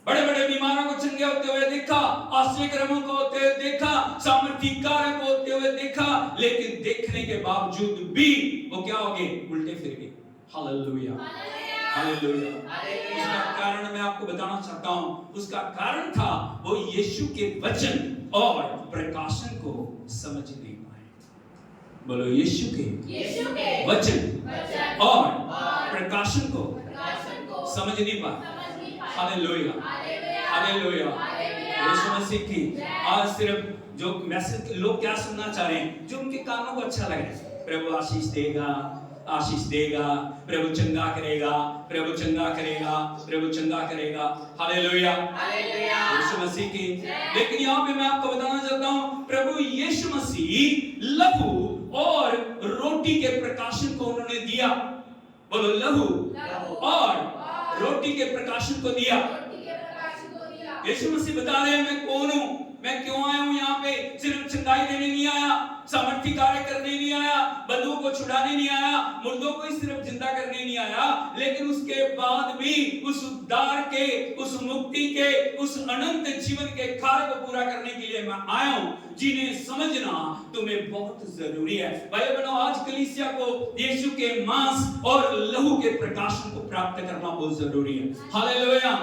बड़े बड़े बीमारों को चंगे होते हुए देखा, आश्चर्य कर्मों को होते हुए देखा, सामर्थ्य कार्य को होते हुए देखा। लेकिन देखने के बावजूद भी वो क्या हो गए? उल्टे फिर गए। Hallelujah, hallelujah. उसका कारण मैं आपको बताना चाहता हूं। उसका कारण था वो यीशु के वचन और प्रकाशन को समझ नहीं पाए। बोलो, यीशु के वचन और प्रकाशन को समझ नहीं पाए। हालेलुया, हालेलुया, यीशु मसीह की। आज सिर्फ जो मैसेज लोग क्या सुनना चाह रहे हैं, जो उनके कानों को अच्छा लगे, प्रभु आशीष देगा, आशीष देगा, प्रभु चंगा करेगा, प्रभु चंगा करेगा, प्रभु चंगा करेगा। हालेलुया, यीशु मसीह की। लेकिन यहाँ पे मैं आपको बताना चाहता हूँ, प्रभु यीशु मसीह लहू और रोटी के प्रकाशन को उन्होंने दिया। बोलो, लहू और रोटी के प्रकाशन को दिया। यीशु मसीह बता रहे हैं, मैं कौन हूँ? मैं क्यों आया हूं यहाँ पे? सिर्फ चंगाई देने नहीं आया, सामर्थ्य कार्य करने नहीं आया, बंधुओं को छुड़ाने नहीं आया, मुर्दों को ही सिर्फ जिंदा करने नहीं आया, लेकिन उसके बाद भी उस उद्धार के, उस मुक्ति के, उस अनंत जीवन के कार्य को पूरा करने के लिए मैं आया हूं, जिन्हें समझना तुम्हें बहुत जरूरी है। भाई बहनों, आज कलीसिया को यीशु के मांस और लहू के प्रकाशन को प्राप्त करना बहुत जरूरी है। हालेलुया।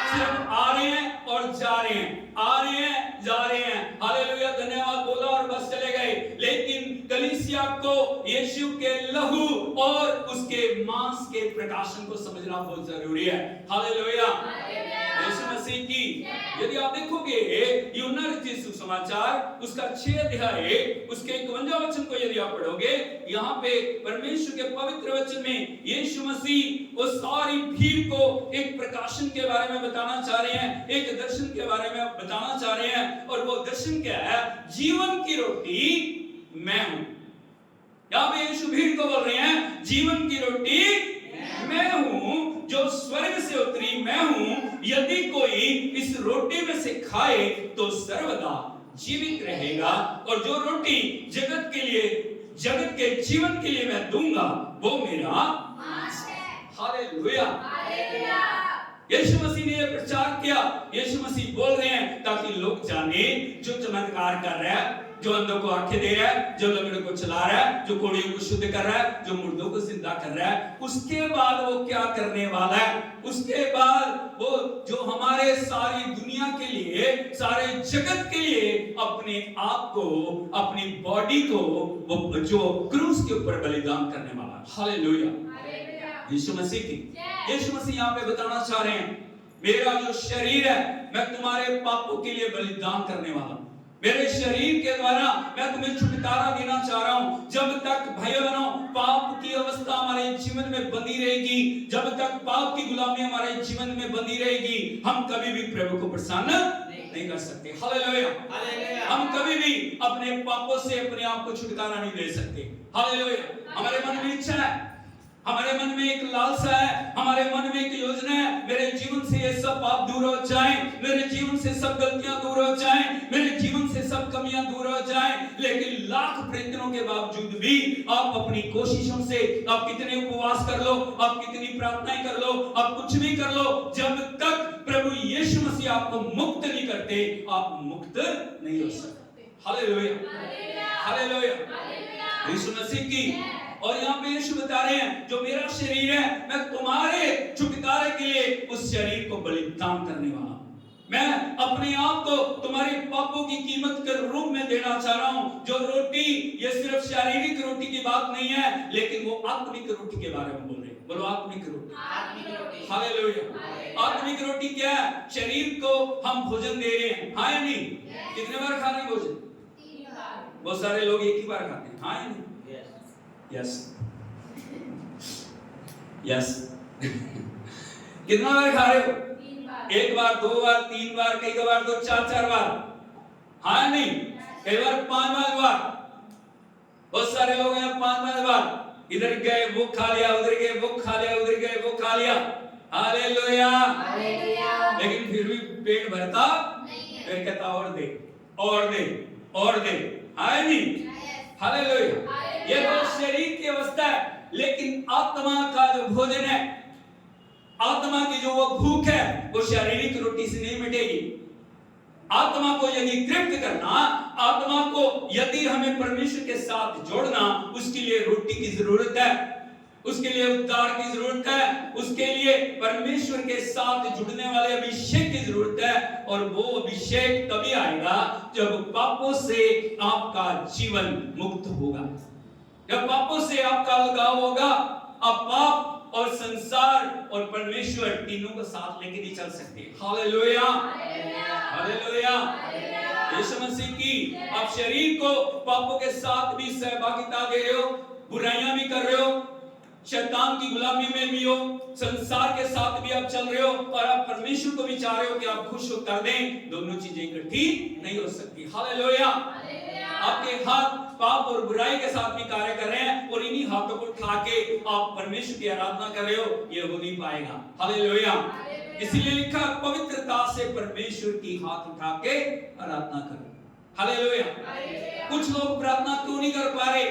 सिर्फ आ रहे हैं और जा रहे हैं, आ रहे हैं जा रहे हैं, हालेलुया, धन्यवाद बोला और बस चले गए। लेकिन कलीसिया को यीशु के लहू और उसके मांस के प्रकाशन को समझना बहुत जरूरी है। हालेलुया। यीशु मसीह की, यदि आप देखोगे यूहन्ना रचित सुसमाचार उसका 6 अध्याय उसके 51 वचन को यदि आप पढ़ोगे, यहाँ पे परमेश्वर के पवित्र वचन में यीशु मसीह उस सारी भीड़ को एक प्रकाशन के बारे में बताना चाह रहे हैं, एक दर्शन के बारे में बताना चाह रहे हैं। और वो दर्शन क्या है? जीवन की रोटी मैं हूं। यहाँ पे यीशु भीड़ को बोल रहे हैं, जीवन की रोटी मैं हूं, जो स्वर्ग से उतरी मैं हूं, यदि कोई इस रोटी में से खाए तो सर्वदा जीवित रहेगा। और जो रोटी जगत के लिए, जगत के जीवन के लिए मैं दूंगा, वो मेरा मांस है। हालेलुया। यीशु मसीह ने यह प्रचार किया। यीशु मसीह बोल रहे हैं ताकि लोग जाने, जो चमत्कार कर रहा है, जो अंधों को आंखें दे रहा है, जो लंगड़ों को चला रहा है, जो कोढ़ियों को शुद्ध कर रहा है, जो मुर्दों को जिंदा कर रहा है, उसके बाद वो क्या करने वाला है? उसके बाद वो जो हमारे सारी दुनिया के लिए, सारे जगत के लिए अपने आप को, अपनी बॉडी को वो जो क्रूस के ऊपर बलिदान करने वाला। हालेलुया। यीशु मसीह की, यीशु मसीह यहाँ पे बताना चाह रहे हैं, मेरा जो शरीर है मैं तुम्हारे पापों के लिए बलिदान करने वाला हूं। मेरे शरीर के द्वारा मैं तुम्हें छुटकारा देना चाह रहा हूं। जब तक भाइयों बहनों पाप की अवस्था हमारे जीवन में बंधी रहेगी, जब तक पाप की गुलामी हमारे जीवन में बंधी रहेगी, हम कभी भी प्रभु को प्रसन्न नहीं कर सकते। हालेलुया। हम कभी भी अपने पापों से अपने आप को छुटकारा नहीं दे सकते। हालेलुया। हमारे मन में इच्छा है, हमारे मन में एक लालसा है, हमारे मन में एक योजना है, मेरे जीवन से ये सब पाप दूर हो जाएं, मेरे जीवन से सब गलतियां दूर हो जाएं, मेरे जीवन से सब कमियां दूर हो जाएं। लेकिन लाख प्रयत्नों के बावजूद भी आप अपनी कोशिशों से, आप कितने उपवास कर लो, आप कितनी प्रार्थनाएं कर लो, आप कुछ भी कर लो, जब तक प्रभु यीशु मसीह आपको मुक्त नहीं करते, आप मुक्त नहीं हो सकते। हालेलुया। हालेलुया। यीशु मसीह की। और यहाँ पे यीशु बता रहे हैं, जो मेरा शरीर है मैं तुम्हारे छुटकारे के लिए उस शरीर को बलिदान करने वाला हूं। मैं अपने आप को तुम्हारे पापों की कीमत के रूप में देना चाह रहा हूं। जो रोटी, ये सिर्फ शारीरिक रोटी की बात नहीं है, लेकिन वो आत्मिक रोटी के बारे में बोल रहे हैं। बोलो आत्मिक रोटी। हालेलुया। आत्मिक रोटी क्या है? शरीर को हम भोजन दे रहे हैं, हाँ या नहीं? कितने बार खा रहे हैं भोजन? 3 बार। बहुत सारे लोग एक ही बार खाते हैं, हाँ या नहीं? Yes yes. कितना बार खा रहे हो? 3 बार। 1 बार, 2 बार, 3 बार, कई बार तो 4 बार, हाँ नहीं? कई बार 5 बार। बहुत सारे लोग हैं 5 बार, इधर गए वो खा लिया, उधर गए वो खा लिया, उधर गए वो खा लिया। हालेलुया। लेकिन फिर भी पेट भरता नहीं है। फिर कहता और दे, और दे, और दे, हाँ नहीं? हालेलुया। ये तो शरीर की अवस्था है, लेकिन आत्मा का जो भोजन है, आत्मा की जो वो भूख है, वो शारीरिक रोटी से नहीं मिटेगी। आत्मा को यदि तृप्त करना, आत्मा को यदि हमें परमेश्वर के साथ जोड़ना, उसके लिए रोटी की जरूरत है, उसके लिए उद्धार की जरूरत है, उसके लिए परमेश्वर के साथ जुड़ने वाले अभिषेक की जरूरत है। और वो अभिषेक तभी आएगा जब पापों से आपका जीवन मुक्त होगा, जब पापों से आपका लगाव होगा। अब पाप और संसार और परमेश्वर तीनों को साथ लेके नहीं चल सकते। हालेलुया। हालेलुया। यीशु मसीह की। आप शरीर को पापों के साथ भी सहभागिता दे रहे हो, बुराइयां भी कर रहे हो, शैतान की गुलामी में भी हो, संसार के साथ भी आप चल रहे हो, और आप परमेश्वर को भी चाह रहे हो कि आप खुश कर दें। दोनों चीजें इकट्ठी नहीं हो सकती। हालेलुया। आपके हाथ पाप और बुराई के साथ भी कार्य कर रहे हैं, और इन्हीं हाथों को उठा के आप परमेश्वर की आराधना कर रहे हो, ये हो नहीं पाएगा। हालेलुया। इसीलिए लिखा पवित्रता से परमेश्वर की हाथ उठा के आराधना करो। हालेलुया। कुछ लोग प्रार्थना क्यों नहीं कर पा रहे?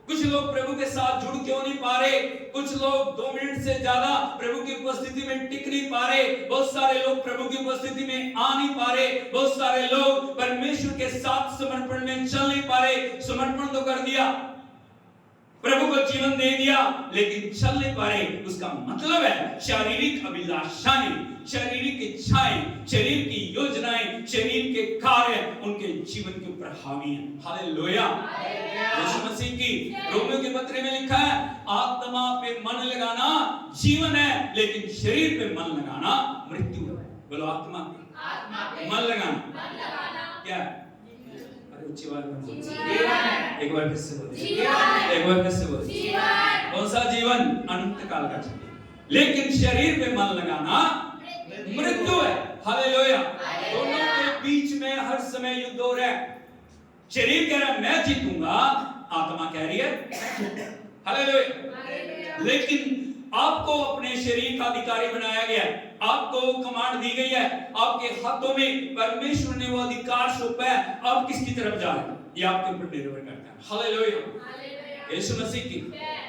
कुछ लोग प्रभु के साथ जुड़ क्यों नहीं पा रहे? कुछ लोग 2 मिनट से ज्यादा प्रभु की उपस्थिति में टिक नहीं पा रहे। बहुत सारे लोग प्रभु की उपस्थिति में आ नहीं पा रहे। बहुत सारे लोग परमेश्वर के साथ समर्पण में चल नहीं पा रहे। समर्पण तो कर दिया, प्रभु को जीवन दे दिया, लेकिन चल नहीं पा रहे। उसका मतलब है शारीरिक अभिलाषाएं, शारीरिक इच्छाएं, शरीर की योजनाएं, शरीर के कार्य उनके जीवन के ऊपर हावी हैं। हालेलुया। यीशु मसीह की रोमियो के पत्र में लिखा है, आत्मा पे मन लगाना जीवन है, लेकिन शरीर पे मन लगाना मृत्यु है। बोलो आत्मा पे मन लगाना क्या है? अरे उच्च आवाज में बोलो, एक बार फिर से बोलो, एक बार फिर से बोलो। कौन सा जीवन? अनंत काल का जीवन। लेकिन शरीर पे मन लगाना मृत्यु है। हालेलुया। दोनों के बीच में हर समय युद्ध हो रहा है। शरीर कह रहा है मैं जीतूंगा, आत्मा कह रही है हालेलुया। लेकिन आपको अपने शरीर का अधिकारी बनाया गया है, आपको कमांड दी गई है, आपके हाथों में परमेश्वर ने वो अधिकार सौंपा है। आप किसकी तरफ जा रहे हैं ये आपके ऊपर निर्भर करता है। हालेलुया। यीशु मसीह की।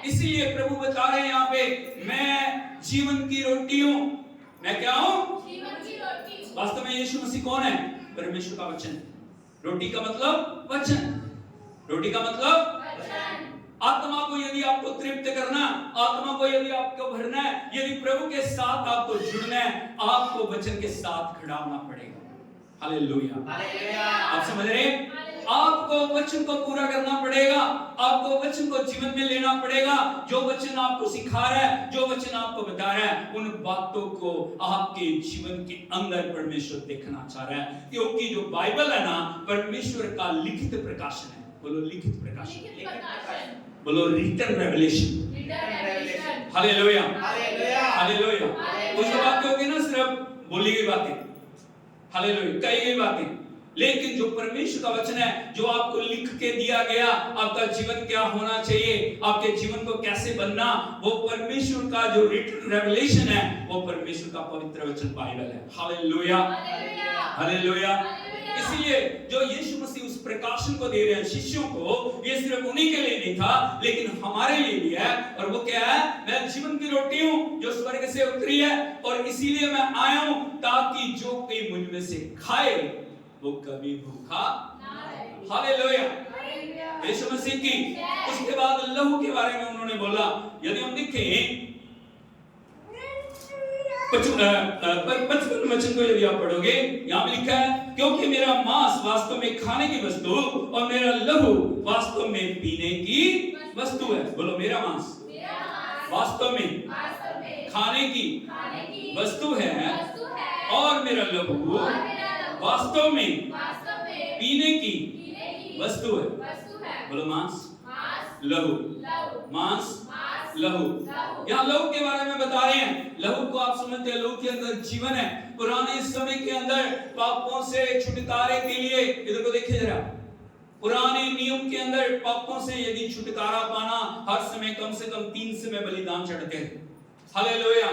इसीलिए प्रभु बता रहे हैं यहाँ पे, मैं जीवन की रोटी हूं। मैं क्या हूं? जीवन की रोटी। वास्तव में यीशु मसीह कौन है? परमेश्वर का वचन। रोटी का मतलब वचन। रोटी का मतलब वचन। आत्मा को यदि आपको तृप्त करना, आत्मा को यदि आपको भरना है, यदि प्रभु के साथ आपको जुड़ना है, आपको वचन के साथ खड़ा होना पड़ेगा। हालेलुया। आप समझ रहे हैं? आपको वचन को पूरा करना पड़ेगा, आपको वचन को जीवन में लेना पड़ेगा। जो वचन आपको सिखा रहा है, जो वचन आपको बता रहा है, उन बातों को आपके जीवन के अंदर परमेश्वर देखना चाह रहा है। क्योंकि जो बाइबल है ना, परमेश्वर का लिखित प्रकाशन है। बोलो लिखित प्रकाशन। बोलो रिटन रेवलेशन। हालेलुया। हालेलुया। कुछ बातें होगी ना सिर्फ बोली गई बातें, हालेलुया, कही गई बातें, लेकिन जो परमेश्वर का वचन है, जो आपको लिख के दिया गया, आपका जीवन क्या होना चाहिए, आपके जीवन को कैसे बनना, वो परमेश्वर का जो रिटन रेवलेशन है, वो परमेश्वर का पवित्र वचन बाइबल है। हालेलुया। हालेलुया। इसलिए जो यीशु मसीह उस प्रकाशन को दे रहे हैं शिष्यों को, ये सिर्फ उन्हीं के लिए नहीं था, लेकिन हमारे लिए भी है। और वो क्या है? मैं जीवन की रोटी हूं जो स्वर्ग से उतरी है, और इसीलिए मैं आया हूं ताकि जो कोई मुझ में से खाए वो कभी भूखा ना रहे। हालेलुया। यीशु मसीह की। उसके बाद लहू के बारे में उन्होंने बोला। यदि हम देखें 55 वचन को यदि आप पढ़ोगे, यहाँ लिखा है, क्योंकि मेरा मांस वास्तव में खाने की वस्तु और मेरा लहू वास्तव में पीने की वस्तु है। बोलो मेरा मांस वास्तव में खाने की वस्तु है, और मेरा लहू वास्तव में पीने की वस्तु है। बोलो मांस लहू, मांस लहू। यहाँ लहू के बारे में बता रहे हैं। लहू को आप समझते हैं, लहू के अंदर जीवन है। पुराने समय के अंदर पापों से छुटकारे के लिए, इधर को देखिए जरा, पुराने नियम के अंदर पापों से यदि छुटकारा पाना, हर समय कम से कम 3 समय बलिदान चढ़ते हैं। हालेलुया।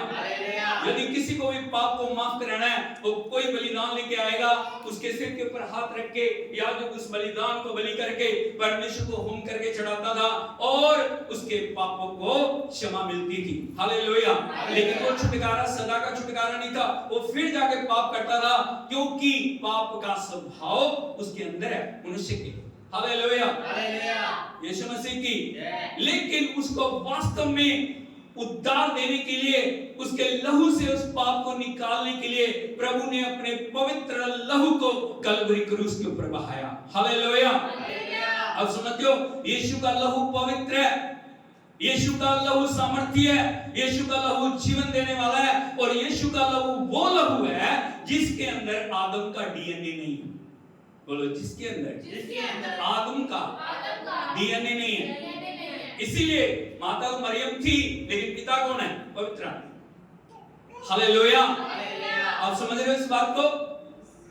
यदि किसी को भी पाप को माफ कराना है, तो कोई बलिदान लेके आएगा, उसके सिर के ऊपर हाथ रख के याजक उस बलिदान को बलि करके परमेश्वर को होम करके चढ़ाता था, और उसके पापों को क्षमा मिलती थी। हालेलुया। लेकिन वो छुटकारा सदा का छुटकारा नहीं था, वो फिर जाके पाप करता था, क्योंकि पाप का स्वभाव उसके अंदर है, मनुष्य के। हालेलुया। यीशु मसीह की। लेकिन उसको वास्तव में उद्धार देने के लिए, उसके लहू से उस पाप को निकालने के लिए प्रभु ने अपने पवित्र लहू को कलवरी क्रूस के ऊपर बहाया। हालेलुया। अब समझते हो, यीशु का लहू पवित्र है, यीशु का लहू सामर्थ्य है, यीशु का लहू जीवन देने वाला है, और यीशु का लहू वो लहू है जिसके अंदर आदम का डीएनए नहीं है। बोलो जिसके अंदर आदम का डीएनए नहीं है। इसीलिए माता मरियम थी, लेकिन पिता कौन है? पवित्र। हालेलुया। आप समझ रहे हो इस बात को?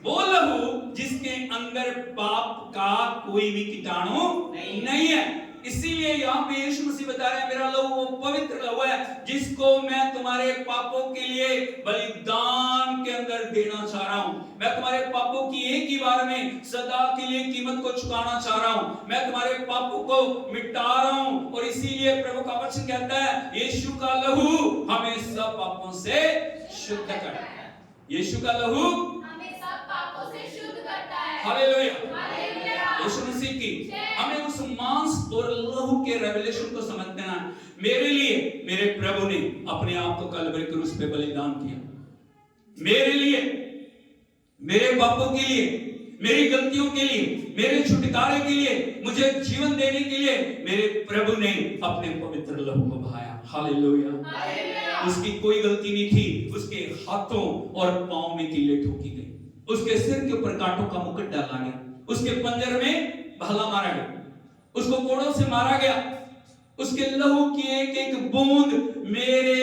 वो लहू जिसके अंदर पाप का कोई भी कीटाणु नहीं है। इसीलिए यहाँ पे यीशु मसीह बता रहे हैं मेरा लहू वो पवित्र लहू है जिसको मैं तुम्हारे पापों के लिए बलिदान के अंदर देना चाह रहा हूं। मैं तुम्हारे पापों की एक ही बार में सदा के लिए कीमत को चुकाना चाह रहा हूं। मैं तुम्हारे पापों को मिटा रहा हूं और इसीलिए प्रभु का वचन कहता है यीशु का लहू हमें सब पापों से शुद्ध करता है। यीशु का लहू हमें सब पापों से शुद्ध करता है। हालेलुया। हालेलुया। यीशु मसीह की हमें उस मांस और लहू के रेवलेशन को समझना है। मेरे लिए मेरे प्रभु ने अपने आप को कलवरी क्रूस पे बलिदान किया। मेरे लिए, मेरे पापों के लिए, मेरी गलतियों के लिए, मेरे छुटकारे के लिए, मुझे जीवन देने के लिए मेरे प्रभु ने अपने पवित्र लहू को बहाया। हालेलुया। उसकी कोई गलती नहीं थी। उसके हाथों और पांव में कीले ठोकी गई, उसके सिर के ऊपर कांटों का मुकुट डाला गया, उसके पंजर में भाला मारा गया, उसको कोड़ों से मारा गया। उसके लहू की एक एक बूंद मेरे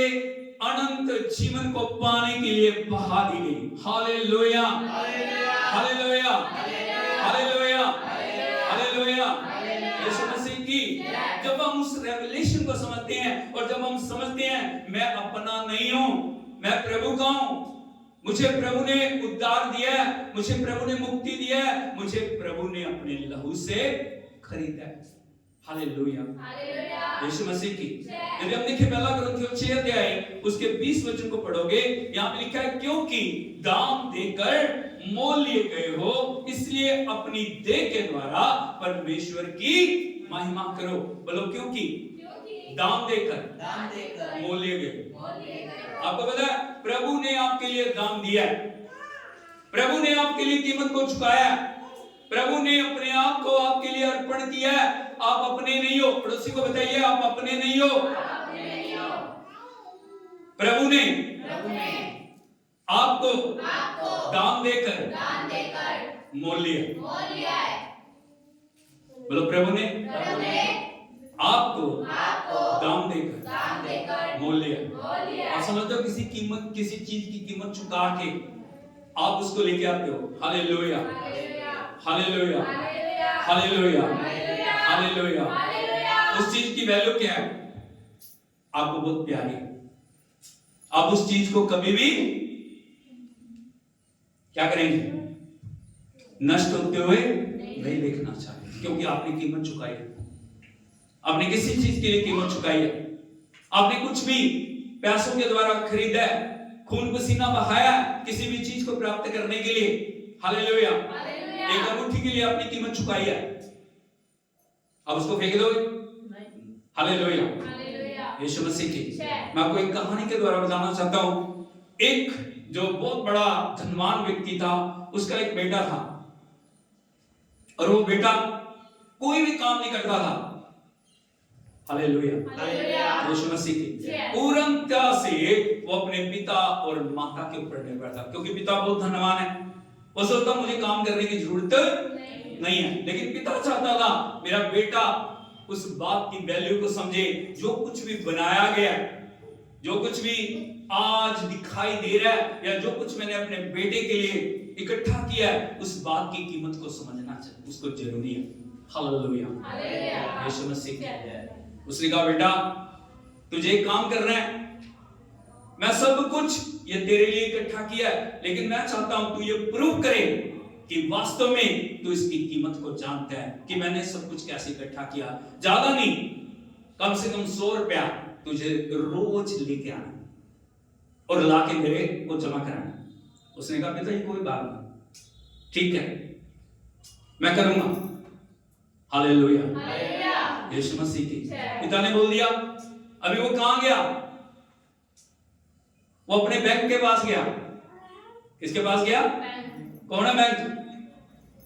अनंत जीवन को पाने के लिए बहा दी गई। Hallelujah, hallelujah, hallelujah, hallelujah. Yeshu Masih की जब हम उस रेवलेशन को समझते हैं और जब हम समझते हैं मैं अपना नहीं हूं, मैं प्रभु का हूं, मुझे प्रभु ने उद्धार दिया है, मुझे प्रभु ने मुक्ति दिया है, मुझे प्रभु ने अपने लहू से खरीदा है। हालेलुया, यीशु मसीह की। यदि हम देखें पहला कुरिन्थियों 6 अध्याय उसके 20 वचन को पढ़ोगे, यहाँ पे लिखा है क्योंकि दाम देकर मोल लिए गए हो इसलिए अपनी देह के द्वारा परमेश्वर की महिमा करो। बोलो क्योंकि दाम देकर मोल लिए गए। आपको पता है प्रभु ने आपके लिए दाम दिया है, प्रभु ने आपके लिए कीमत को चुकाया है, प्रभु ने अपने आप को आपके लिए अर्पण किया है। आप अपने नहीं हो। पड़ोसी को बताइए आप अपने नहीं हो। प्रभु ने आपको दाम देकर मोल लिया है। बोलो प्रभु ने आपको दाम देकर मोल लिया। आप समझते हो किसी चीज की कीमत चुका के आप उसको लेके आते हो। Hallelujah, hallelujah, hallelujah, hallelujah. उस चीज की वैल्यू क्या है? आपको बहुत प्यारी है। आप उस चीज को कभी भी क्या करेंगे? नष्ट होते हुए नहीं देखना चाहिए, क्योंकि आपने कीमत चुकाई है। आपने किसी चीज के लिए कीमत चुकाई है। आपने कुछ भी पैसों के द्वारा खरीदा है, खून पसीना बहाया किसी भी चीज को प्राप्त करने के लिए। हालेलुया। एक अंगूठी के लिए आपने कीमत चुकाई है, अब उसको फेंक दोगे? हालेलुया, यीशु मसीह की। मैं आपको एक कहानी के द्वारा बताना चाहता हूं। एक जो बहुत बड़ा धनवान व्यक्ति था, उसका एक बेटा था और वो बेटा कोई भी काम नहीं करता था। हालेलुया, यीशु मसीह की। पूर्णतः से वो अपने पिता और माता के ऊपर निर्भर था, क्योंकि पिता बहुत धनवान है। वो सोचता मुझे काम करने की जरूरत नहीं है, लेकिन पिता चाहता था मेरा बेटा उस बात की वैल्यू को समझे। जो कुछ भी बनाया गया, जो कुछ भी आज दिखाई दे रहा है, या जो कुछ मैंने अपने बेटे के लिए इकट्ठा किया है, उस बात की कीमत को समझना चाहिए, उसको जरूरी है। हालेलुया, यीशु मसीह। उसने कहा बेटा तुझे एक काम करना है, मैं सब कुछ ये तेरे लिए इकट्ठा किया है, लेकिन मैं चाहता हूं तू ये प्रूव करे कि वास्तव में तू इसकी कीमत को जानता है कि मैंने सब कुछ कैसे इकट्ठा किया। ज्यादा नहीं, कम से कम 100 रुपया तुझे रोज लेके आना और लाके मेरे को जमा कराना। उसने कहा पिता ये कोई बात नहीं, ठीक है मैं करूंगा। हालेलुया, यीशु मसीह की। पिता ने बोल दिया। अभी वो कहां गया? वो अपने बैंक के पास गया। किसके पास गया? कौन है बैंक?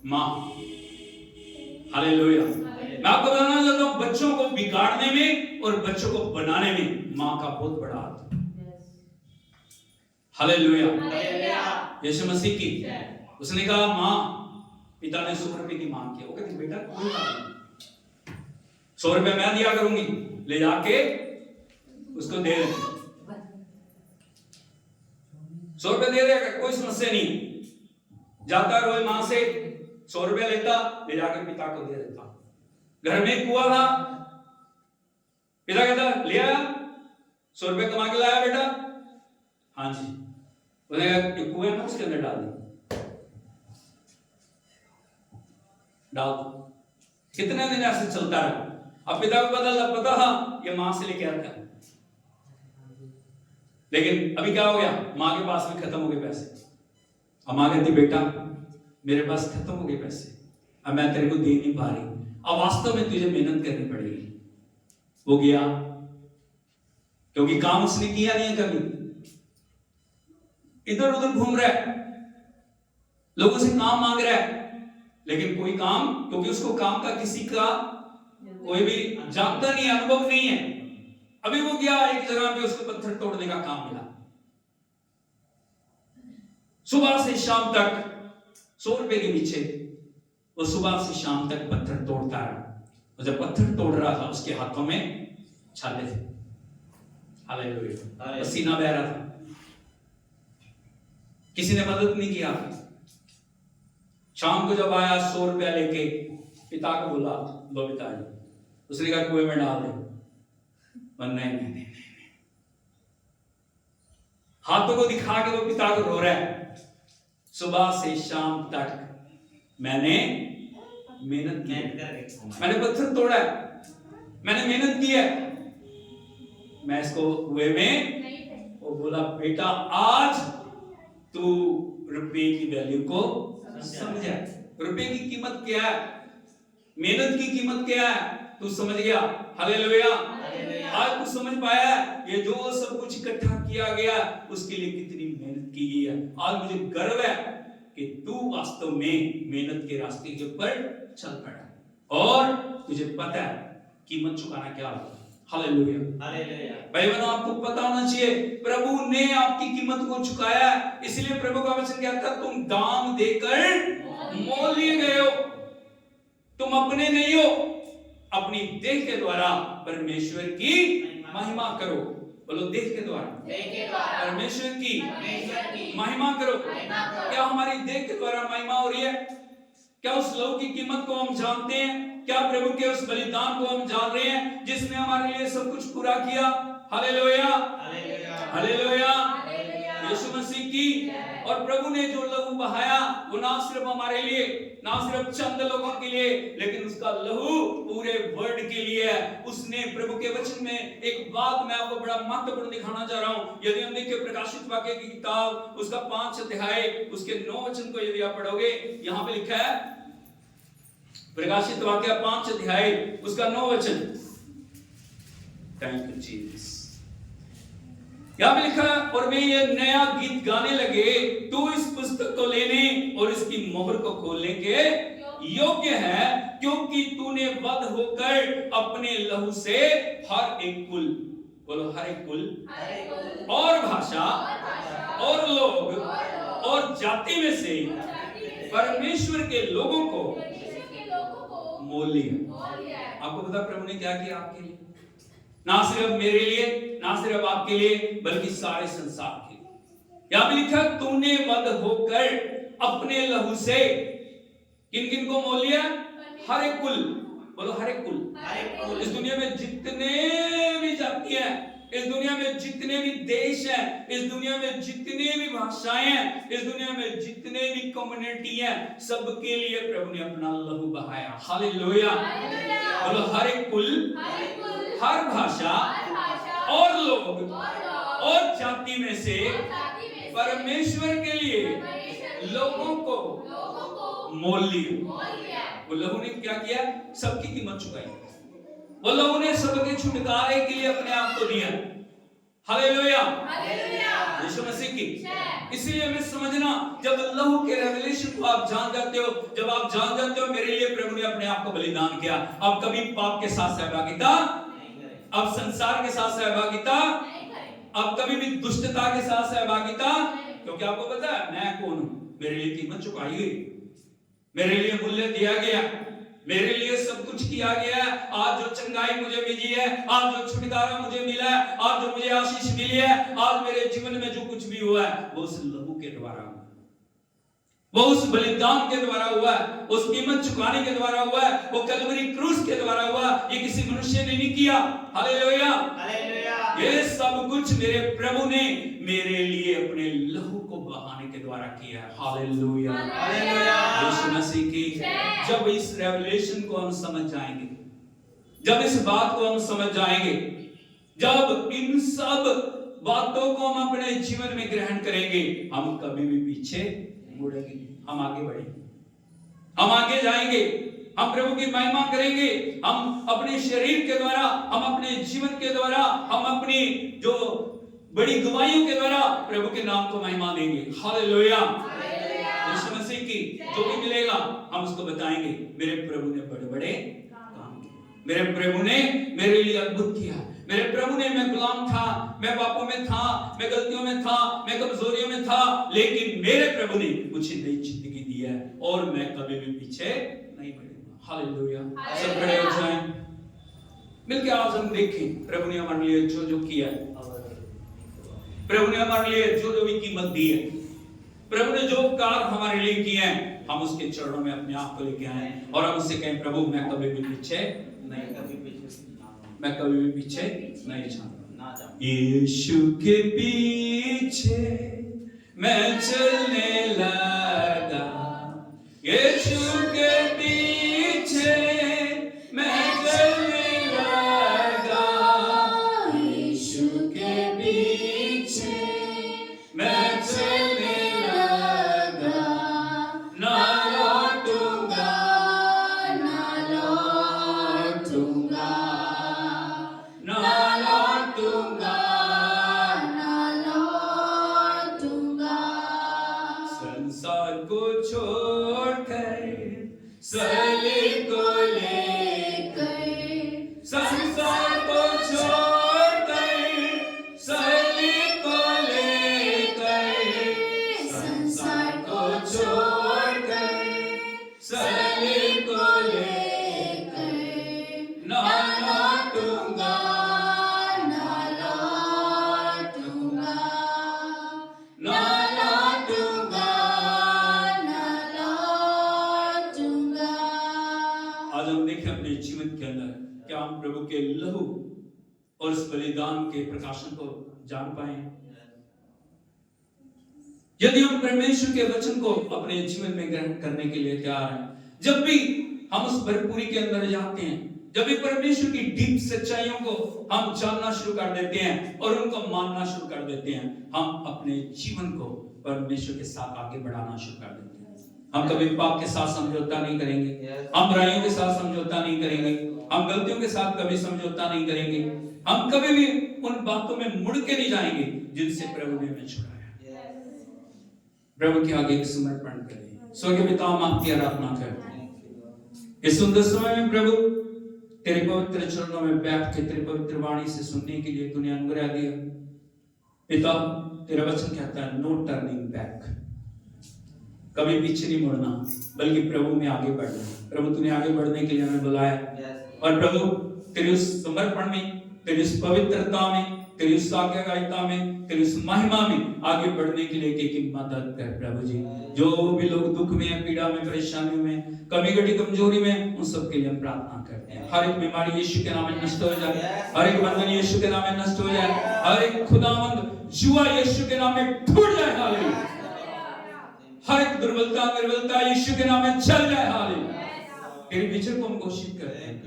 मां। हालेलुया। मैं आपको बताना चाहता हूं बच्चों को बिगाड़ने में और बच्चों को बनाने में मां का बहुत बड़ा हाथ है। हालेलुया, यीशु मसीह की। उसने कहा मां, पिता ने 100 रुपए की मांग की। वो कहती बेटा कोई बात नहीं, 100 रुपए मैं दिया करूंगी, ले जाके उसको दे दे। 100 रुपए दे देगा, कोई समस्या नहीं। जाता रोज मां से 100 रुपए लेता, ले जाकर पिता को दे देता। घर में कुआं था, पिता कहता ले आया, 100 रुपए कमा के लाया बेटा, हाँ जी, उसने कहा कुएं में उसके अंदर डाल दो, डाल दो। कितने दिन ऐसे चलता रहा। अब पिता को पता हाँ ये मां से लेके आता है, लेकिन अभी क्या हो गया, मां के पास में खत्म हो गए पैसे। अब मां कहती बेटा मेरे पास खत्म हो गए पैसे, अब मैं तेरे को दे नहीं पा रही, अब वास्तव में तुझे मेहनत करनी पड़ेगी। वो गया, क्योंकि काम उसने किया नहीं है कभी, इधर उधर घूम रहा है, लोगों से काम मांग रहा है, लेकिन कोई काम, क्योंकि उसको काम का किसी का कोई भी जानता नहीं, अनुभव नहीं है। अभी वो गया एक जगह पे, उसको पत्थर तोड़ने का काम मिला। सुबह से शाम तक 100 रुपए के पीछे वो सुबह से शाम तक पत्थर तोड़ता रहा। और जब पत्थर तोड़ रहा था उसके हाथों में छाले थे, हालेलुया, पसीना बह रहा था, किसी ने मदद नहीं किया। शाम को जब आया 100 रुपया लेके, पिता को बोला लो पिताजी, उसने कहा कुएं में डाल दे। नहीं, हाथों को दिखा के वो पिता को रो रहा है, सुबह से शाम तक मैंने मेहनत की, मैंने पत्थर तोड़ा है, मैंने मेहनत की है, मैं इसको कुएं में। वो बोला बेटा आज तू रुपए की वैल्यू को समझा, रुपए की कीमत क्या है, मेहनत की कीमत क्या है, तू समझ गया। हालेलुया, आज तू समझ पाया ये जो सब कुछ इकट्ठा किया गया उसके लिए कितनी मेहनत की गई है। आज मुझे गर्व है कि तू वास्तव में मेहनत के रास्ते के ऊपर चल पड़ा और तुझे पता है कीमत चुकाना क्या होता है। Hallelujah, hallelujah. भाई बहनों, आपको पता होना चाहिए प्रभु ने आपकी कीमत को चुकाया, इसलिए प्रभु का वचन कहता है तुम दाम देकर मोल लिए गए हो, तुम अपने नहीं हो, अपनी देह के द्वारा परमेश्वर की महिमा करो। बोलो देह के द्वारा परमेश्वर की महिमा करो। क्या हमारी देह के द्वारा महिमा हो रही है? क्या उस लहू की कीमत को हम जानते हैं? क्या प्रभु के उस बलिदान को हम जान रहे हैं जिसने हमारे लिए सब कुछ पूरा किया? हालेलुया, हालेलुया, यीशु मसीह की। और प्रभु ने जो लहू बहाया वो ना सिर्फ हमारे लिए, ना सिर्फ चंद लोगों के लिए, लेकिन उसका लहू पूरे वर्ल्ड के लिए है। उसने प्रभु के वचन में एक बात मैं आपको बड़ा महत्वपूर्ण दिखाना चाह रहा हूं। यदि हम देखिए प्रकाशित वाक्य की किताब उसका 5 अध्याय उसके 9 वचन को यदि आप पढ़ोगे, यहां पे लिखा है प्रकाशित वाक्य 5 अध्याय उसका 9 वचन। Thank you Jesus. यहां पे लिखा है और वे ये नया गीत गाने लगे, तू इस पुस्तक को लेने और इसकी मोहर को खोलने के योग्य है, क्योंकि तूने वध होकर अपने लहू से हर एक कुल, बोलो हर एक कुल और भाषा और लोग और जाति में से परमेश्वर के लोगों को मोल लिया। आपको पता प्रभु ने क्या किया आपके लिए? ना सिर्फ मेरे लिए, ना सिर्फ आपके लिए, बल्कि सारे संसार के लिए। यहां पे लिखा तूने वध होकर अपने लहू से किन किन को मोल लिया? हर एक कुल, बोलो हर एक कुल। इस दुनिया में जितने भी जाति हैं, इस दुनिया में जितने भी देश हैं, इस दुनिया में जितने भी भाषाएं हैं, इस दुनिया में जितने भी कम्युनिटी हैं, सबके लिए प्रभु ने अपना लहू बहाया। हालेलुया, बोलो हर एक कुल, हर भाषा और लोग और जाति में से परमेश्वर के लिए लोगों को मोल लिया। वो लहू ने क्या किया? सबकी कीमत चुकाई। वो लहू ने सबके छुटकारे के लिए अपने आप को दिया। हालेलुया, यीशु मसीह की। इसलिए हमें समझना, जब लहू के रेवलेशन को आप जान जाते हो, जब आप जान जाते हो मेरे लिए प्रभु ने अपने आप को बलिदान किया, आप कभी पाप के साथ सहभागिता, अब संसार के साथ सहभागिता, अब कभी भी दुष्टता के साथ सहभागिता, क्योंकि आपको पता है मैं कौन हूं? मेरे लिए कीमत चुकाई गई, मेरे लिए मूल्य दिया गया, मेरे लिए सब कुछ किया गया है। आज जो चंगाई मुझे मिली है, आज जो छुटकारा मुझे मिला है, आज जो मुझे आशीष मिली है, आज मेरे जीवन में जो कुछ भी हुआ है वो उस लहू के द्वारा हुआ। वो उस बलिदान के द्वारा हुआ है, उस कीमत चुकाने के द्वारा हुआ है, वो कलवरी क्रूस के द्वारा हुआ। ये किसी मनुष्य ने नहीं किया। Hallelujah, hallelujah. ये सब कुछ मेरे प्रभु ने मेरे लिए अपने लहू को बहाने के द्वारा किया है। Hallelujah, hallelujah. यीशु मसीह की। जब इस रेवलेशन को हम समझ जाएंगे, जब इस बात को हम समझ जाएंगे, जब इन सब बातों को हम अपने जीवन में ग्रहण करेंगे, हम कभी भी पीछे मुड़ेंगे, हम आगे बढ़ेंगे, हम आगे जाएंगे, हम प्रभु की महिमा करेंगे। हम अपने शरीर के द्वारा, हम अपने जीवन के द्वारा, हम अपनी जो बड़ी गवाहियों के द्वारा प्रभु के नाम को महिमा देंगे। हालेलुया, यीशु मसीह की जो भी मिलेगा हम उसको बताएंगे, मेरे प्रभु ने बड़े बड़े काम किए, मेरे प्रभु ने मेरे लिए अद्भुत किया, मेरे प्रभु ने, मैं गुलाम था, मैं पापों में था, मैं गलतियों में था, मैं कमजोरियों में था, लेकिन मेरे प्रभु ने मुझे नई जिंदगी दी है और मैं कभी भी पीछे नहीं बढ़ूंगा। हालेलुया, सब खड़े हो जाएं, मिलके आज हम देखें प्रभु ने हमारे लिए जो जो किया है, प्रभु ने हमारे लिए जो जो भी कीमत दी है, प्रभु ने जो उपकार हमारे लिए किए हैं, हम उसके चरणों में अपने आप को लेके आए और हम उससे कहें, प्रभु मैं कभी भी पीछे नहीं, मैं कभी भी पीछे नहीं जाऊंगा। यीशु के पीछे मैं चलने लगा, यीशु के पीछे मैं चलने लगा, यीशु के पीछे मैं चलने लगा, ना लौटूंगा, ना लौटूंगा, ना लौटूंगा, ना लौटूंगा। संसार को छोड़कर सलीब को लेकर, संसार को छोड़कर सलीब को लेकर, संसार को छोड़कर सलीब को लेकर, ना लौटूंगा, ना लौटूंगा, ना लौटूंगा, ना लौटूंगा। आज हम देखें अपने जीवन के अंदर क्या हम प्रभु के लहू और उस बलिदान के प्रकाशन को जान पाए। यदि हम परमेश्वर के वचन को अपने जीवन में ग्रहण करने के लिए तैयार हैं, जब भी हम उस भरपूरी के अंदर जाते हैं, जब भी परमेश्वर की डीप सच्चाइयों को हम जानना शुरू कर देते हैं और उनको मानना शुरू कर देते हैं, हम अपने जीवन को परमेश्वर के साथ आगे बढ़ाना शुरू कर देते हैं। हम कभी पाप के साथ समझौता नहीं करेंगे, हम बुराइयों के साथ समझौता नहीं करेंगे, हम गलतियों के साथ कभी समझौता नहीं करेंगे, हम कभी भी उन बातों में मुड़ के नहीं जाएंगे जिनसे प्रभु ने हमें छुड़ाया। प्रभु के आगे एक समर्पण करें। स्वर्गीय पिता, हम आपकी आराधना करते हैं इस सुंदर समय में। प्रभु तेरे पवित्र चरणों में बैठ के तेरे पवित्र वाणी से सुनने के लिए तूने अनुग्रह दिया। पिता, तेरा वचन कहता है नो टर्निंग बैक, कभी पीछे नहीं मुड़ना बल्कि प्रभु में आगे बढ़ना। प्रभु तूने आगे बढ़ने के लिए हमें बुलाया और प्रभु तेरे उस समर्पण में, तेरी उस पवित्रता में, तेरी उस आज्ञाकारिता में, तेरी उस महिमा में आगे बढ़ने के लिए की मदद कर प्रभु जी। जो भी लोग दुख में, पीड़ा में, परेशानियों में, कमी घटी कमजोरी में, उन सब के लिए हम प्रार्थना करते हैं। हर एक बीमारी यीशु के नाम में नष्ट हो जाए, हर एक बंधन यीशु के नाम में नष्ट हो जाए, हर एक खुदावंद जुआ यीशु के नाम में टूट जाए। हालेलुया। हर एक दुर्बलता, निर्बलता यीशु के नाम में चल जाए। हालेलुया। तेरी विजय को हम घोषित करते हैं,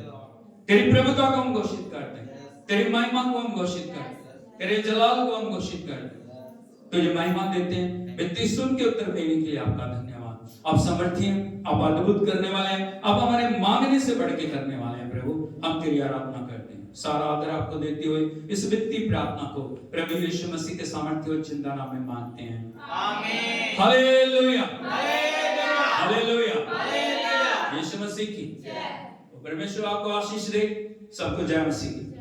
तेरी प्रभुता को हम घोषित करते हैं, तेरी महिमा को हम घोषित करते हैं, तेरे जलाल को हम घोषित करते हैं, तुझे महिमा देते हैं। विनती सुन के उत्तर देने के लिए आपका धन्यवाद। आप समर्थी हैं, आप अद्भुत करने वाले हैं, आप हमारे मांगने से बढ़ के करने वाले हैं। प्रभु हम तेरी आराधना करते हैं, सारा आदर आपको देते हुए इस विनती प्रार्थना को प्रभु यीशु मसीह के सामर्थ्य और चिंता नाम में मांगते हैं। आमीन। Hallelujah, hallelujah, hallelujah. Yeshu Masih की जय। परमेश्वर आपको आशीष दे। सबको जय मसीह की।